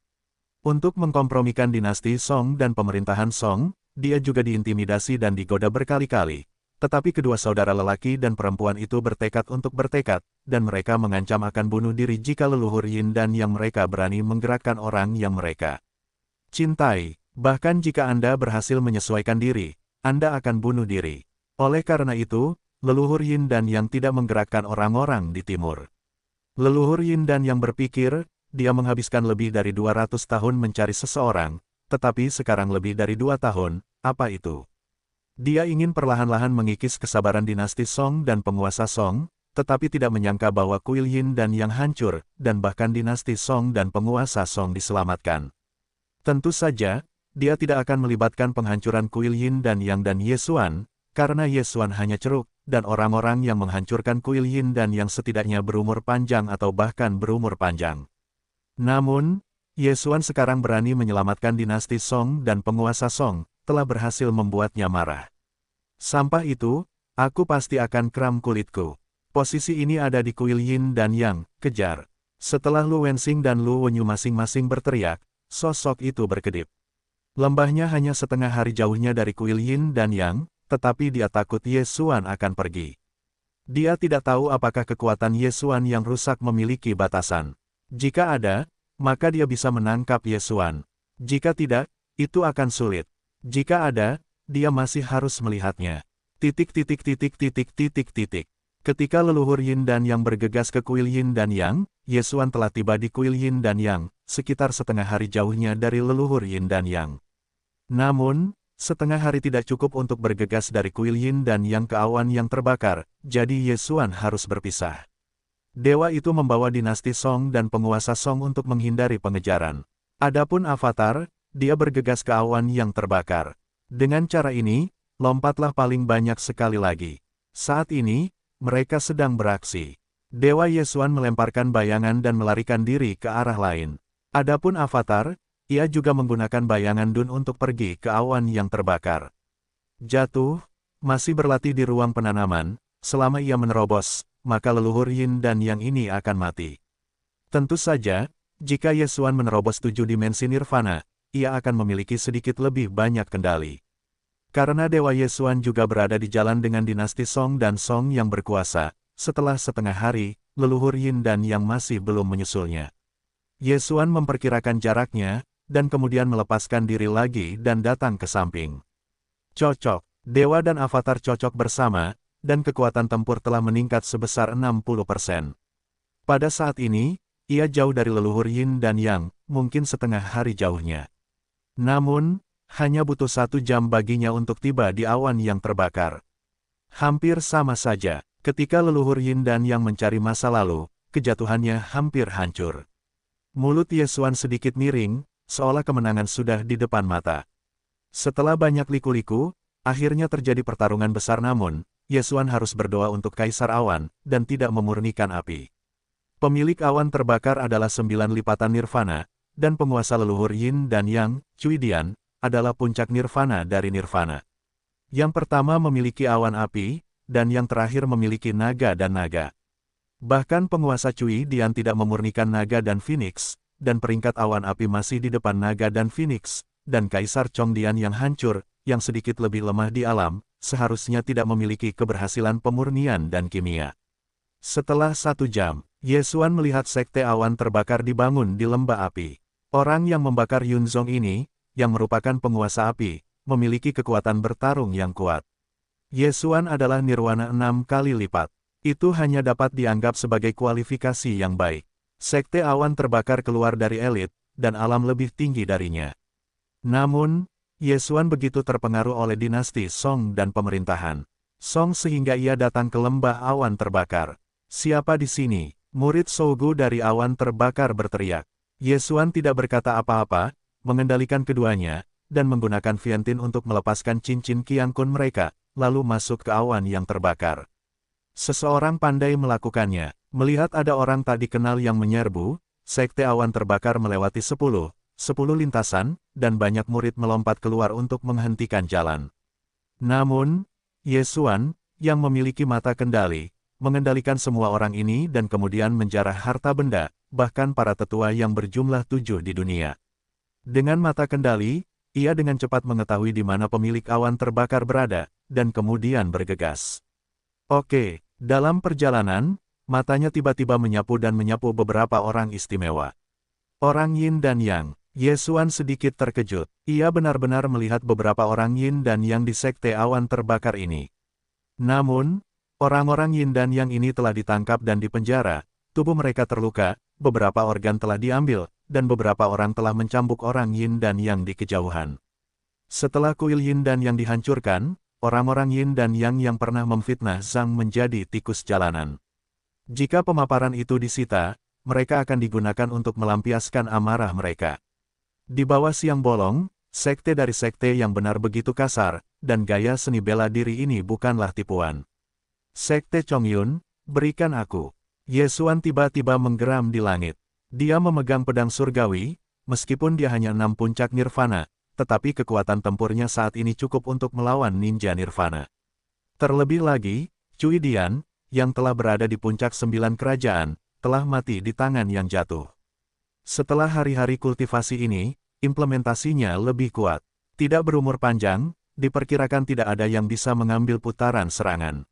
Untuk mengkompromikan dinasti Song dan pemerintahan Song, dia juga diintimidasi dan digoda berkali-kali. Tetapi kedua saudara lelaki dan perempuan itu bertekad untuk bertekad, dan mereka mengancam akan bunuh diri jika leluhur Yin dan yang mereka berani menggerakkan orang yang mereka cintai. Bahkan jika Anda berhasil menyesuaikan diri, Anda akan bunuh diri. Oleh karena itu, leluhur Yin dan yang tidak menggerakkan orang-orang di timur. Leluhur Yin dan yang berpikir, dia menghabiskan lebih dari 200 tahun mencari seseorang, tetapi sekarang lebih dari 2 tahun, apa itu? Dia ingin perlahan-lahan mengikis kesabaran dinasti Song dan penguasa Song, tetapi tidak menyangka bahwa kuil Yin dan yang hancur, dan bahkan dinasti Song dan penguasa Song diselamatkan. Tentu saja, dia tidak akan melibatkan penghancuran kuil Yin dan Yang dan Yesuan, karena Yesuan hanya ceruk, dan orang-orang yang menghancurkan kuil Yin dan Yang setidaknya berumur panjang atau bahkan berumur panjang. Namun, Yesuan sekarang berani menyelamatkan dinasti Song dan penguasa Song, telah berhasil membuatnya marah. Sampah itu, aku pasti akan kram kulitku. Posisi ini ada di kuil Yin dan Yang, kejar. Setelah Lu Wensing dan Lu Wenyu masing-masing berteriak, sosok itu berkedip. Lembahnya hanya setengah hari jauhnya dari kuil Yin dan Yang, tetapi dia takut Yesuan akan pergi. Dia tidak tahu apakah kekuatan Yesuan yang rusak memiliki batasan. Jika ada, maka dia bisa menangkap Yesuan. Jika tidak, itu akan sulit. Jika ada, dia masih harus melihatnya. Ketika leluhur Yin dan Yang bergegas ke kuil Yin dan Yang, Yesuan telah tiba di kuil Yin dan Yang, sekitar setengah hari jauhnya dari leluhur Yin dan Yang. Namun, setengah hari tidak cukup untuk bergegas dari kuil Yin dan Yang ke awan yang terbakar, jadi Yesuan harus berpisah. Dewa itu membawa dinasti Song dan penguasa Song untuk menghindari pengejaran. Adapun Avatar, dia bergegas ke awan yang terbakar. Dengan cara ini, lompatlah paling banyak sekali lagi. Saat ini, mereka sedang beraksi. Dewa Yesuan melemparkan bayangan dan melarikan diri ke arah lain. Adapun Avatar, ia juga menggunakan bayangan Dun untuk pergi ke awan yang terbakar. Jatuh, masih berlatih di ruang penanaman, selama ia menerobos, maka leluhur Yin dan Yang ini akan mati. Tentu saja, jika Yesuan menerobos 7 dimensi nirvana, ia akan memiliki sedikit lebih banyak kendali. Karena Dewa Yesuan juga berada di jalan dengan dinasti Song dan Song yang berkuasa, setelah setengah hari, leluhur Yin dan Yang masih belum menyusulnya. Yesuan memperkirakan jaraknya, dan kemudian melepaskan diri lagi dan datang ke samping. Cocok, Dewa dan Avatar cocok bersama, dan kekuatan tempur telah meningkat sebesar 60%. Pada saat ini, ia jauh dari leluhur Yin dan Yang, mungkin setengah hari jauhnya. Namun, hanya butuh 1 jam baginya untuk tiba di awan yang terbakar. Hampir sama saja, ketika leluhur Yin dan Yang mencari masa lalu, kejatuhannya hampir hancur. Mulut Yesuan sedikit miring, seolah kemenangan sudah di depan mata. Setelah banyak liku-liku, akhirnya terjadi pertarungan besar namun, Yesuan harus berdoa untuk Kaisar Awan, dan tidak memurnikan api. Pemilik awan terbakar adalah 9 lipatan nirvana, dan penguasa leluhur Yin dan Yang, Cuidian, adalah puncak nirvana dari nirvana. Yang pertama memiliki awan api, dan yang terakhir memiliki naga dan naga. Bahkan penguasa Cuidian tidak memurnikan naga dan Phoenix, dan peringkat awan api masih di depan naga dan Phoenix, dan Kaisar Chongdian yang hancur, yang sedikit lebih lemah di alam, seharusnya tidak memiliki keberhasilan pemurnian dan kimia. Setelah 1 jam, Yesuan melihat sekte awan terbakar dibangun di lembah api. Orang yang membakar Yunzong ini, yang merupakan penguasa api, memiliki kekuatan bertarung yang kuat. Yesuan adalah nirwana 6 kali lipat. Itu hanya dapat dianggap sebagai kualifikasi yang baik. Sekte awan terbakar keluar dari elit, dan alam lebih tinggi darinya. Namun, Yesuan begitu terpengaruh oleh dinasti Song dan pemerintahan Song sehingga ia datang ke lembah awan terbakar. Siapa di sini? Murid Sougu dari awan terbakar berteriak. Yesuan tidak berkata apa-apa, mengendalikan keduanya, dan menggunakan Viantin untuk melepaskan cincin Qiang Kun mereka, lalu masuk ke awan yang terbakar. Seseorang pandai melakukannya. Melihat ada orang tak dikenal yang menyerbu, sekte awan terbakar melewati 10, 10 lintasan, dan banyak murid melompat keluar untuk menghentikan jalan. Namun, Yesuan, yang memiliki mata kendali, mengendalikan semua orang ini dan kemudian menjarah harta benda, bahkan para tetua yang berjumlah 7 di dunia. Dengan mata kendali, ia dengan cepat mengetahui di mana pemilik awan terbakar berada, dan kemudian bergegas. Oke, dalam perjalanan, matanya tiba-tiba menyapu beberapa orang istimewa. Orang Yin dan Yang. Yesuan sedikit terkejut. Ia benar-benar melihat beberapa orang Yin dan Yang di sekte awan terbakar ini. Namun, orang-orang Yin dan Yang ini telah ditangkap dan dipenjara, tubuh mereka terluka, beberapa organ telah diambil, dan beberapa orang telah mencambuk orang Yin dan Yang di kejauhan. Setelah kuil Yin dan Yang dihancurkan, orang-orang Yin dan Yang yang pernah memfitnah Zhang menjadi tikus jalanan. Jika pemaparan itu disita, mereka akan digunakan untuk melampiaskan amarah mereka. Di bawah siang bolong, sekte dari sekte yang benar begitu kasar, dan gaya seni bela diri ini bukanlah tipuan. Sekte Chongyun, berikan aku. Yesuan tiba-tiba menggeram di langit. Dia memegang pedang surgawi, meskipun dia hanya 6 puncak nirvana, tetapi kekuatan tempurnya saat ini cukup untuk melawan ninja nirvana. Terlebih lagi, Cui Dian, yang telah berada di puncak 9 kerajaan, telah mati di tangan yang jatuh. Setelah hari-hari kultivasi ini, implementasinya lebih kuat. Tidak berumur panjang, diperkirakan tidak ada yang bisa mengambil putaran serangan.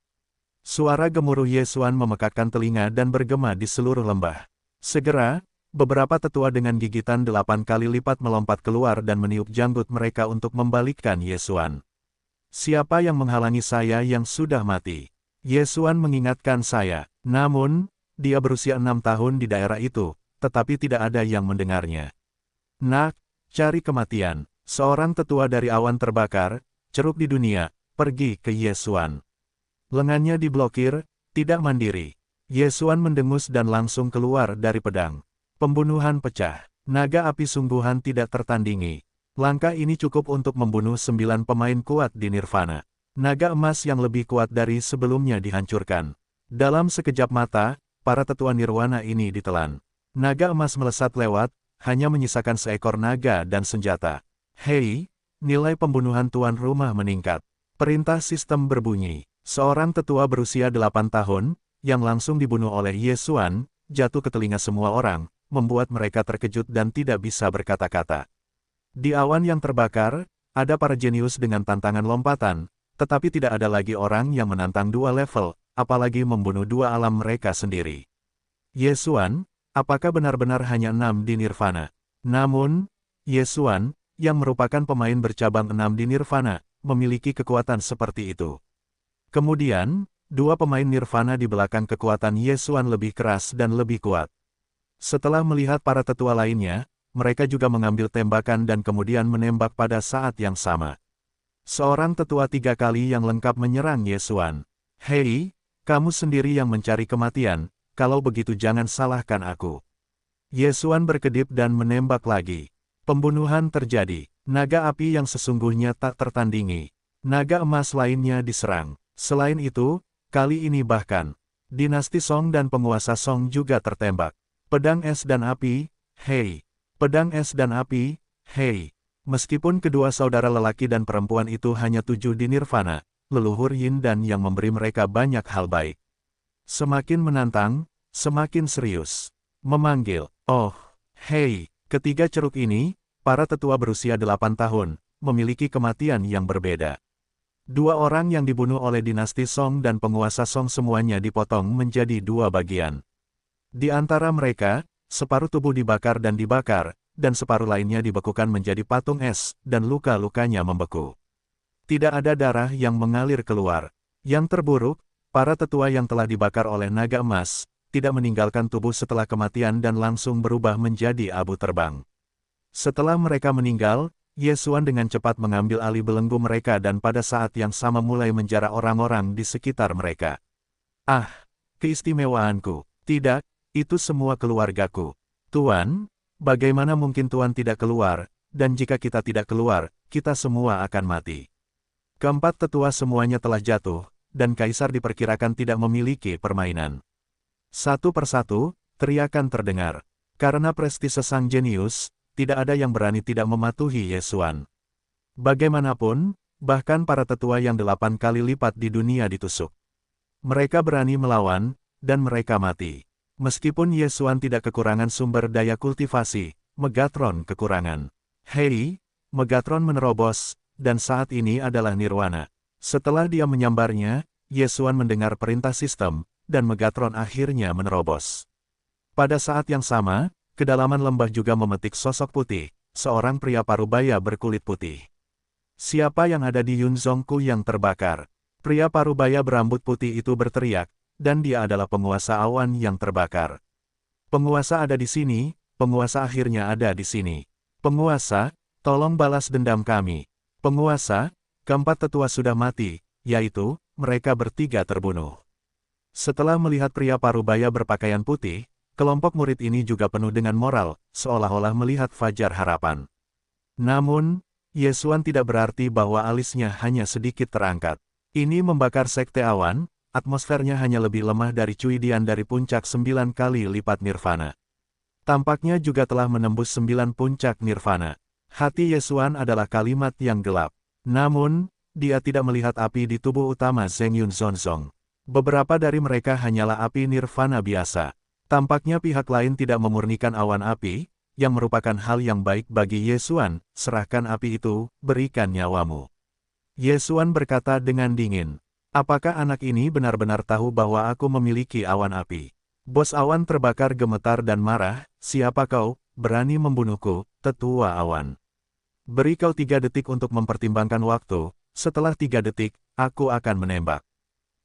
Suara gemuruh Yesuan memekakkan telinga dan bergema di seluruh lembah. Segera, beberapa tetua dengan gigitan 8 kali lipat melompat keluar dan meniup janggut mereka untuk membalikkan Yesuan. Siapa yang menghalangi saya yang sudah mati? Yesuan mengingatkan saya. Namun, dia berusia 6 tahun di daerah itu, tetapi tidak ada yang mendengarnya. Nak, cari kematian. Seorang tetua dari awan terbakar, ceruk di dunia, pergi ke Yesuan. Lengannya diblokir, tidak mandiri. Yesuan mendengus dan langsung keluar dari pedang. Pembunuhan pecah. Naga api sungguhan tidak tertandingi. Langkah ini cukup untuk membunuh 9 pemain kuat di Nirvana. Naga emas yang lebih kuat dari sebelumnya dihancurkan. Dalam sekejap mata, para tetua Nirwana ini ditelan. Naga emas melesat lewat, hanya menyisakan seekor naga dan senjata. Hei, nilai pembunuhan tuan rumah meningkat. Perintah sistem berbunyi. Seorang tetua berusia 8 tahun, yang langsung dibunuh oleh Yesuan, jatuh ke telinga semua orang, membuat mereka terkejut dan tidak bisa berkata-kata. Di awan yang terbakar, ada para jenius dengan tantangan lompatan, tetapi tidak ada lagi orang yang menantang 2 level, apalagi membunuh 2 alam mereka sendiri. Yesuan, apakah benar-benar hanya 6 di Nirvana? Namun, Yesuan, yang merupakan pemain bercabang 6 di Nirvana, memiliki kekuatan seperti itu. Kemudian, 2 pemain Nirvana di belakang kekuatan Yesuan lebih keras dan lebih kuat. Setelah melihat para tetua lainnya, mereka juga mengambil tembakan dan kemudian menembak pada saat yang sama. Seorang tetua 3 kali yang lengkap menyerang Yesuan. Hei, kamu sendiri yang mencari kematian, kalau begitu jangan salahkan aku. Yesuan berkedip dan menembak lagi. Pembunuhan terjadi. Naga api yang sesungguhnya tak tertandingi. Naga emas lainnya diserang. Selain itu, kali ini bahkan, dinasti Song dan penguasa Song juga tertembak. Pedang es dan api, hei. Pedang es dan api, hei. Meskipun kedua saudara lelaki dan perempuan itu hanya 7 di Nirvana, leluhur Yin dan yang memberi mereka banyak hal baik. Semakin menantang, semakin serius. Memanggil, oh, hei. Ketiga ceruk ini, para tetua berusia 8 tahun, memiliki kematian yang berbeda. 2 orang yang dibunuh oleh dinasti Song dan penguasa Song semuanya dipotong menjadi 2 bagian. Di antara mereka, separuh tubuh dibakar, dan separuh lainnya dibekukan menjadi patung es, dan luka-lukanya membeku. Tidak ada darah yang mengalir keluar. Yang terburuk, para tetua yang telah dibakar oleh naga emas, tidak meninggalkan tubuh setelah kematian dan langsung berubah menjadi abu terbang. Setelah mereka meninggal, Yesuan dengan cepat mengambil alih belenggu mereka dan pada saat yang sama mulai menjara orang-orang di sekitar mereka. Ah, keistimewaanku. Tidak, itu semua keluargaku. Tuan, bagaimana mungkin Tuan tidak keluar, dan jika kita tidak keluar, kita semua akan mati. Keempat tetua semuanya telah jatuh, dan Kaisar diperkirakan tidak memiliki permainan. Satu persatu, teriakan terdengar. Karena prestise sang jenius, tidak ada yang berani tidak mematuhi Yesuan. Bagaimanapun, bahkan para tetua yang 8 kali lipat di dunia ditusuk. Mereka berani melawan, dan mereka mati. Meskipun Yesuan tidak kekurangan sumber daya kultivasi, Megatron kekurangan. Hei, Megatron menerobos, dan saat ini adalah Nirwana. Setelah dia menyambarnya, Yesuan mendengar perintah sistem, dan Megatron akhirnya menerobos. Pada saat yang sama, kedalaman lembah juga memetik sosok putih, seorang pria parubaya berkulit putih. Siapa yang ada di Yunzongku yang terbakar? Pria parubaya berambut putih itu berteriak, dan dia adalah penguasa awan yang terbakar. Penguasa ada di sini, penguasa akhirnya ada di sini. Penguasa, tolong balas dendam kami. Penguasa, keempat tetua sudah mati, yaitu, mereka bertiga terbunuh. Setelah melihat pria parubaya berpakaian putih, kelompok murid ini juga penuh dengan moral, seolah-olah melihat fajar harapan. Namun, Yesuan tidak berarti bahwa alisnya hanya sedikit terangkat. Ini membakar sekte awan, atmosfernya hanya lebih lemah dari Cuidian dari puncak 9 kali lipat nirvana. Tampaknya juga telah menembus 9 puncak nirvana. Hati Yesuan adalah kalimat yang gelap. Namun, dia tidak melihat api di tubuh utama Zeng Yun Zonzong. Beberapa dari mereka hanyalah api nirvana biasa. Tampaknya pihak lain tidak memurnikan awan api, yang merupakan hal yang baik bagi Yesuan. Serahkan api itu, berikan nyawamu. Yesuan berkata dengan dingin. Apakah anak ini benar-benar tahu bahwa aku memiliki awan api? Bos awan terbakar gemetar dan marah. Siapa kau, berani membunuhku, tetua awan? Beri kau 3 detik untuk mempertimbangkan waktu. Setelah 3 detik, aku akan menembak.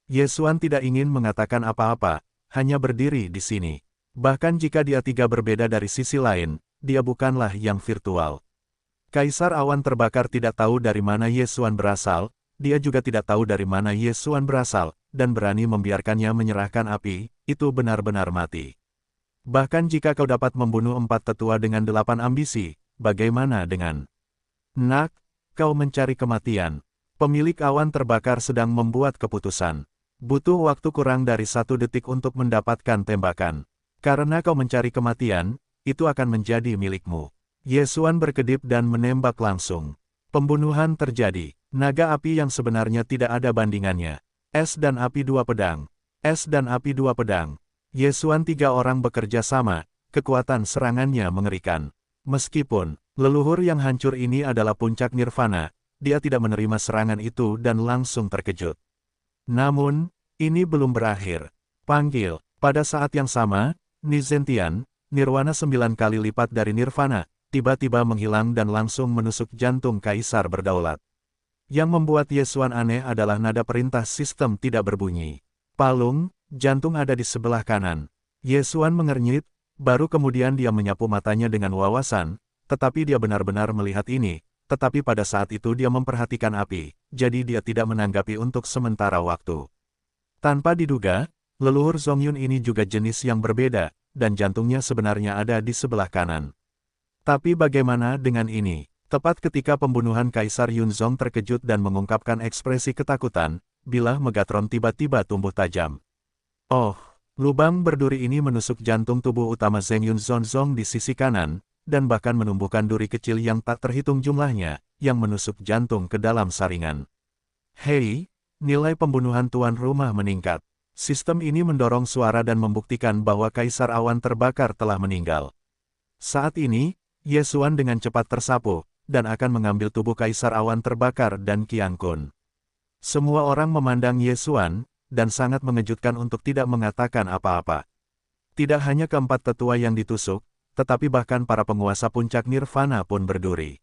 Yesuan tidak ingin mengatakan apa-apa, hanya berdiri di sini. Bahkan jika dia tiga berbeda dari sisi lain, dia bukanlah yang virtual. Kaisar awan terbakar tidak tahu dari mana Yesuan berasal, dia juga tidak tahu dari mana Yesuan berasal, dan berani membiarkannya menyerahkan api, itu benar-benar mati. Bahkan jika kau dapat membunuh 4 tetua dengan 8 ambisi, bagaimana dengan? Nak, kau mencari kematian. Pemilik awan terbakar sedang membuat keputusan. Butuh waktu kurang dari 1 detik untuk mendapatkan tembakan. Karena kau mencari kematian, itu akan menjadi milikmu. Yesuan berkedip dan menembak langsung. Pembunuhan terjadi. Naga api yang sebenarnya tidak ada bandingannya. Es dan api 2 pedang. Es dan api 2 pedang. Yesuan 3 orang bekerja sama, kekuatan serangannya mengerikan. Meskipun, leluhur yang hancur ini adalah puncak nirvana, dia tidak menerima serangan itu dan langsung terkejut. Namun, ini belum berakhir. Panggil. Pada saat yang sama, Nizentian, nirwana 9 kali lipat dari nirvana, tiba-tiba menghilang dan langsung menusuk jantung Kaisar Berdaulat. Yang membuat Yesuan aneh adalah nada perintah sistem tidak berbunyi. Palung, jantung ada di sebelah kanan. Yesuan mengernyit, baru kemudian dia menyapu matanya dengan wawasan, tetapi dia benar-benar melihat ini, tetapi pada saat itu dia memperhatikan api, jadi dia tidak menanggapi untuk sementara waktu. Tanpa diduga, leluhur Zongyun ini juga jenis yang berbeda, dan jantungnya sebenarnya ada di sebelah kanan. Tapi bagaimana dengan ini? Tepat ketika pembunuhan Kaisar Yunzong terkejut dan mengungkapkan ekspresi ketakutan, bilah Megatron tiba-tiba tumbuh tajam. Oh, lubang berduri ini menusuk jantung tubuh utama Zeng Yun Zonzong di sisi kanan, dan bahkan menumbuhkan duri kecil yang tak terhitung jumlahnya, yang menusuk jantung ke dalam saringan. Hei, nilai pembunuhan tuan rumah meningkat. Sistem ini mendorong suara dan membuktikan bahwa Kaisar Awan terbakar telah meninggal. Saat ini, Yesuan dengan cepat tersapu, dan akan mengambil tubuh Kaisar Awan terbakar dan Qiang Kun. Semua orang memandang Yesuan, dan sangat mengejutkan untuk tidak mengatakan apa-apa. Tidak hanya keempat tetua yang ditusuk, tetapi bahkan para penguasa puncak nirvana pun berduri.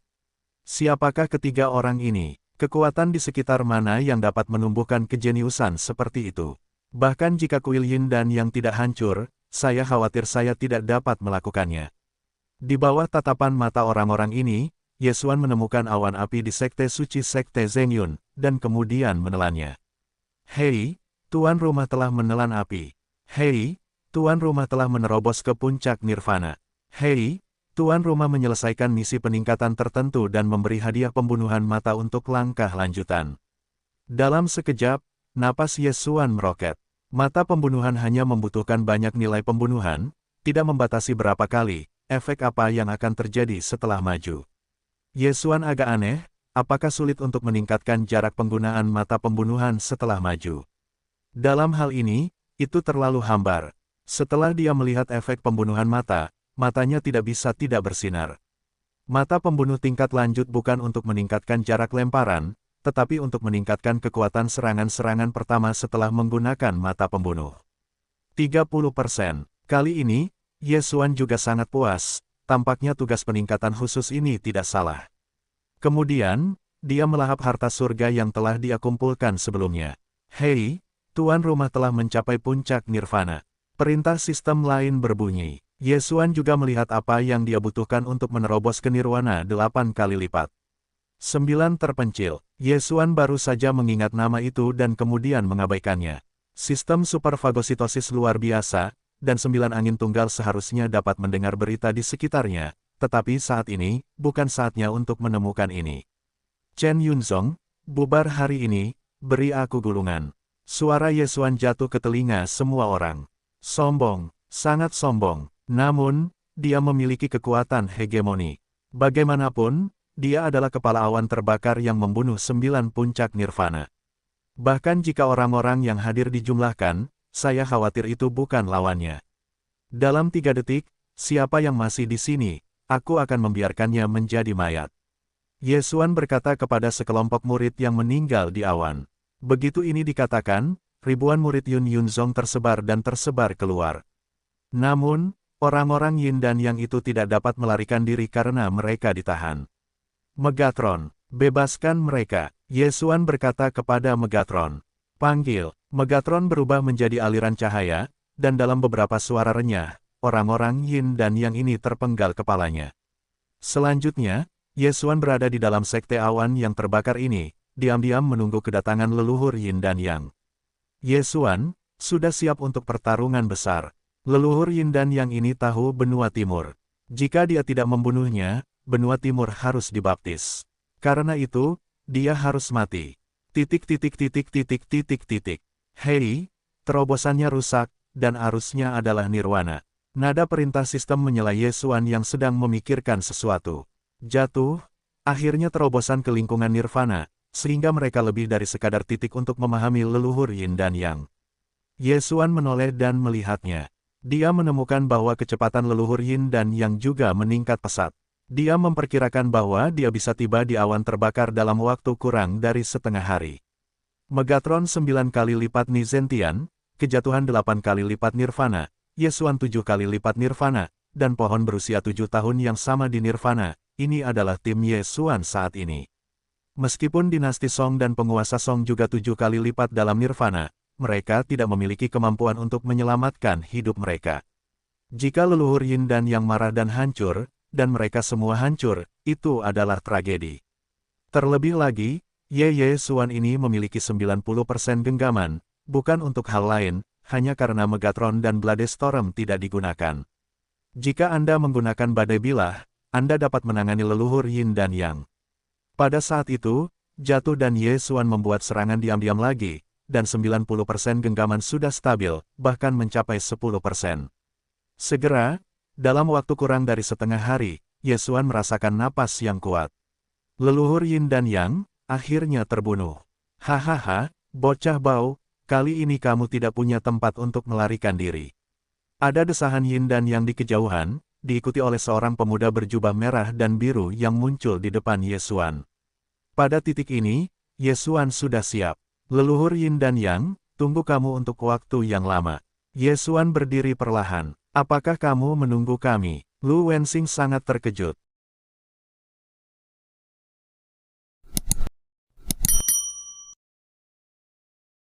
Siapakah ketiga orang ini? Kekuatan di sekitar mana yang dapat menumbuhkan kejeniusan seperti itu? Bahkan jika Kuil Yin dan yang tidak hancur, saya khawatir saya tidak dapat melakukannya. Di bawah tatapan mata orang-orang ini, Yesuan menemukan awan api di sekte suci sekte Zengyun, dan kemudian menelannya. Hei, tuan rumah telah menelan api. Hei, tuan rumah telah menerobos ke puncak nirvana. Hei, tuan rumah menyelesaikan misi peningkatan tertentu dan memberi hadiah pembunuhan mata untuk langkah lanjutan. Dalam sekejap, napas Yesuan meroket. Mata pembunuhan hanya membutuhkan banyak nilai pembunuhan, tidak membatasi berapa kali, efek apa yang akan terjadi setelah maju. Yesuan agak aneh, apakah sulit untuk meningkatkan jarak penggunaan mata pembunuhan setelah maju? Dalam hal ini, itu terlalu hambar. Setelah dia melihat efek pembunuhan mata, matanya tidak bisa tidak bersinar. Mata pembunuh tingkat lanjut bukan untuk meningkatkan jarak lemparan, tetapi untuk meningkatkan kekuatan serangan-serangan pertama setelah menggunakan mata pembunuh. 30%. Kali ini, Yesuan juga sangat puas, tampaknya tugas peningkatan khusus ini tidak salah. Kemudian, dia melahap harta surga yang telah dia kumpulkan sebelumnya. Hei, tuan rumah telah mencapai puncak nirvana. Perintah sistem lain berbunyi. Yesuan juga melihat apa yang dia butuhkan untuk menerobos ke nirwana 8 kali lipat. 9 terpencil. Yesuan baru saja mengingat nama itu dan kemudian mengabaikannya. Sistem superfagositosis luar biasa, dan 9 angin tunggal seharusnya dapat mendengar berita di sekitarnya, tetapi saat ini, bukan saatnya untuk menemukan ini. Chen Yunzong, bubar hari ini, beri aku gulungan. Suara Yesuan jatuh ke telinga semua orang. Sombong, sangat sombong, namun, dia memiliki kekuatan hegemoni. Bagaimanapun, dia adalah kepala awan terbakar yang membunuh 9 puncak nirvana. Bahkan jika orang-orang yang hadir dijumlahkan, saya khawatir itu bukan lawannya. Dalam 3 detik, siapa yang masih di sini, aku akan membiarkannya menjadi mayat. Yesuan berkata kepada sekelompok murid yang meninggal di awan. Begitu ini dikatakan, ribuan murid Yun Yunzong tersebar dan tersebar keluar. Namun, orang-orang Yin dan Yang itu tidak dapat melarikan diri karena mereka ditahan. Megatron, bebaskan mereka, Yesuan berkata kepada Megatron. Panggil, Megatron berubah menjadi aliran cahaya, dan dalam beberapa suara renyah, orang-orang Yin dan Yang ini terpenggal kepalanya. Selanjutnya, Yesuan berada di dalam sekte awan yang terbakar ini, diam-diam menunggu kedatangan leluhur Yin dan Yang. Yesuan, sudah siap untuk pertarungan besar. Leluhur Yin dan Yang ini tahu benua timur. Jika dia tidak membunuhnya, benua timur harus dibaptis. Karena itu, dia harus mati. Hei, terobosannya rusak, dan arusnya adalah nirwana. Nada perintah sistem menyela Yesuan yang sedang memikirkan sesuatu. Jatuh, akhirnya terobosan ke lingkungan nirvana, sehingga mereka lebih dari sekadar titik untuk memahami leluhur Yin dan Yang. Yesuan menoleh dan melihatnya. Dia menemukan bahwa kecepatan leluhur Yin dan Yang juga meningkat pesat. Dia memperkirakan bahwa dia bisa tiba di awan terbakar dalam waktu kurang dari setengah hari. Megatron 9 kali lipat Nizentian, kejatuhan 8 kali lipat Nirvana, Yesuan 7 kali lipat Nirvana, dan pohon berusia 7 tahun yang sama di Nirvana, ini adalah tim Yesuan saat ini. Meskipun dinasti Song dan penguasa Song juga 7 kali lipat dalam nirvana, mereka tidak memiliki kemampuan untuk menyelamatkan hidup mereka. Jika leluhur Yin dan Yang marah dan hancur, dan mereka semua hancur, itu adalah tragedi. Terlebih lagi, Yesuan ini memiliki 90% genggaman, bukan untuk hal lain, hanya karena Megatron dan Bladestorm tidak digunakan. Jika Anda menggunakan badai bilah, Anda dapat menangani leluhur Yin dan Yang. Pada saat itu, Jatuh dan Yesuan membuat serangan diam-diam lagi, dan 90% genggaman sudah stabil, bahkan mencapai 10%. Segera, dalam waktu kurang dari setengah hari, Yesuan merasakan napas yang kuat. Leluhur Yin dan Yang, akhirnya terbunuh. Hahaha, bocah bau, kali ini kamu tidak punya tempat untuk melarikan diri. Ada desahan Yin dan Yang di kejauhan, diikuti oleh seorang pemuda berjubah merah dan biru yang muncul di depan Yesuan. Pada titik ini, Yesuan sudah siap. Leluhur Yin dan Yang, tunggu kamu untuk waktu yang lama. Yesuan berdiri perlahan. Apakah kamu menunggu kami? Lu Wensing sangat terkejut.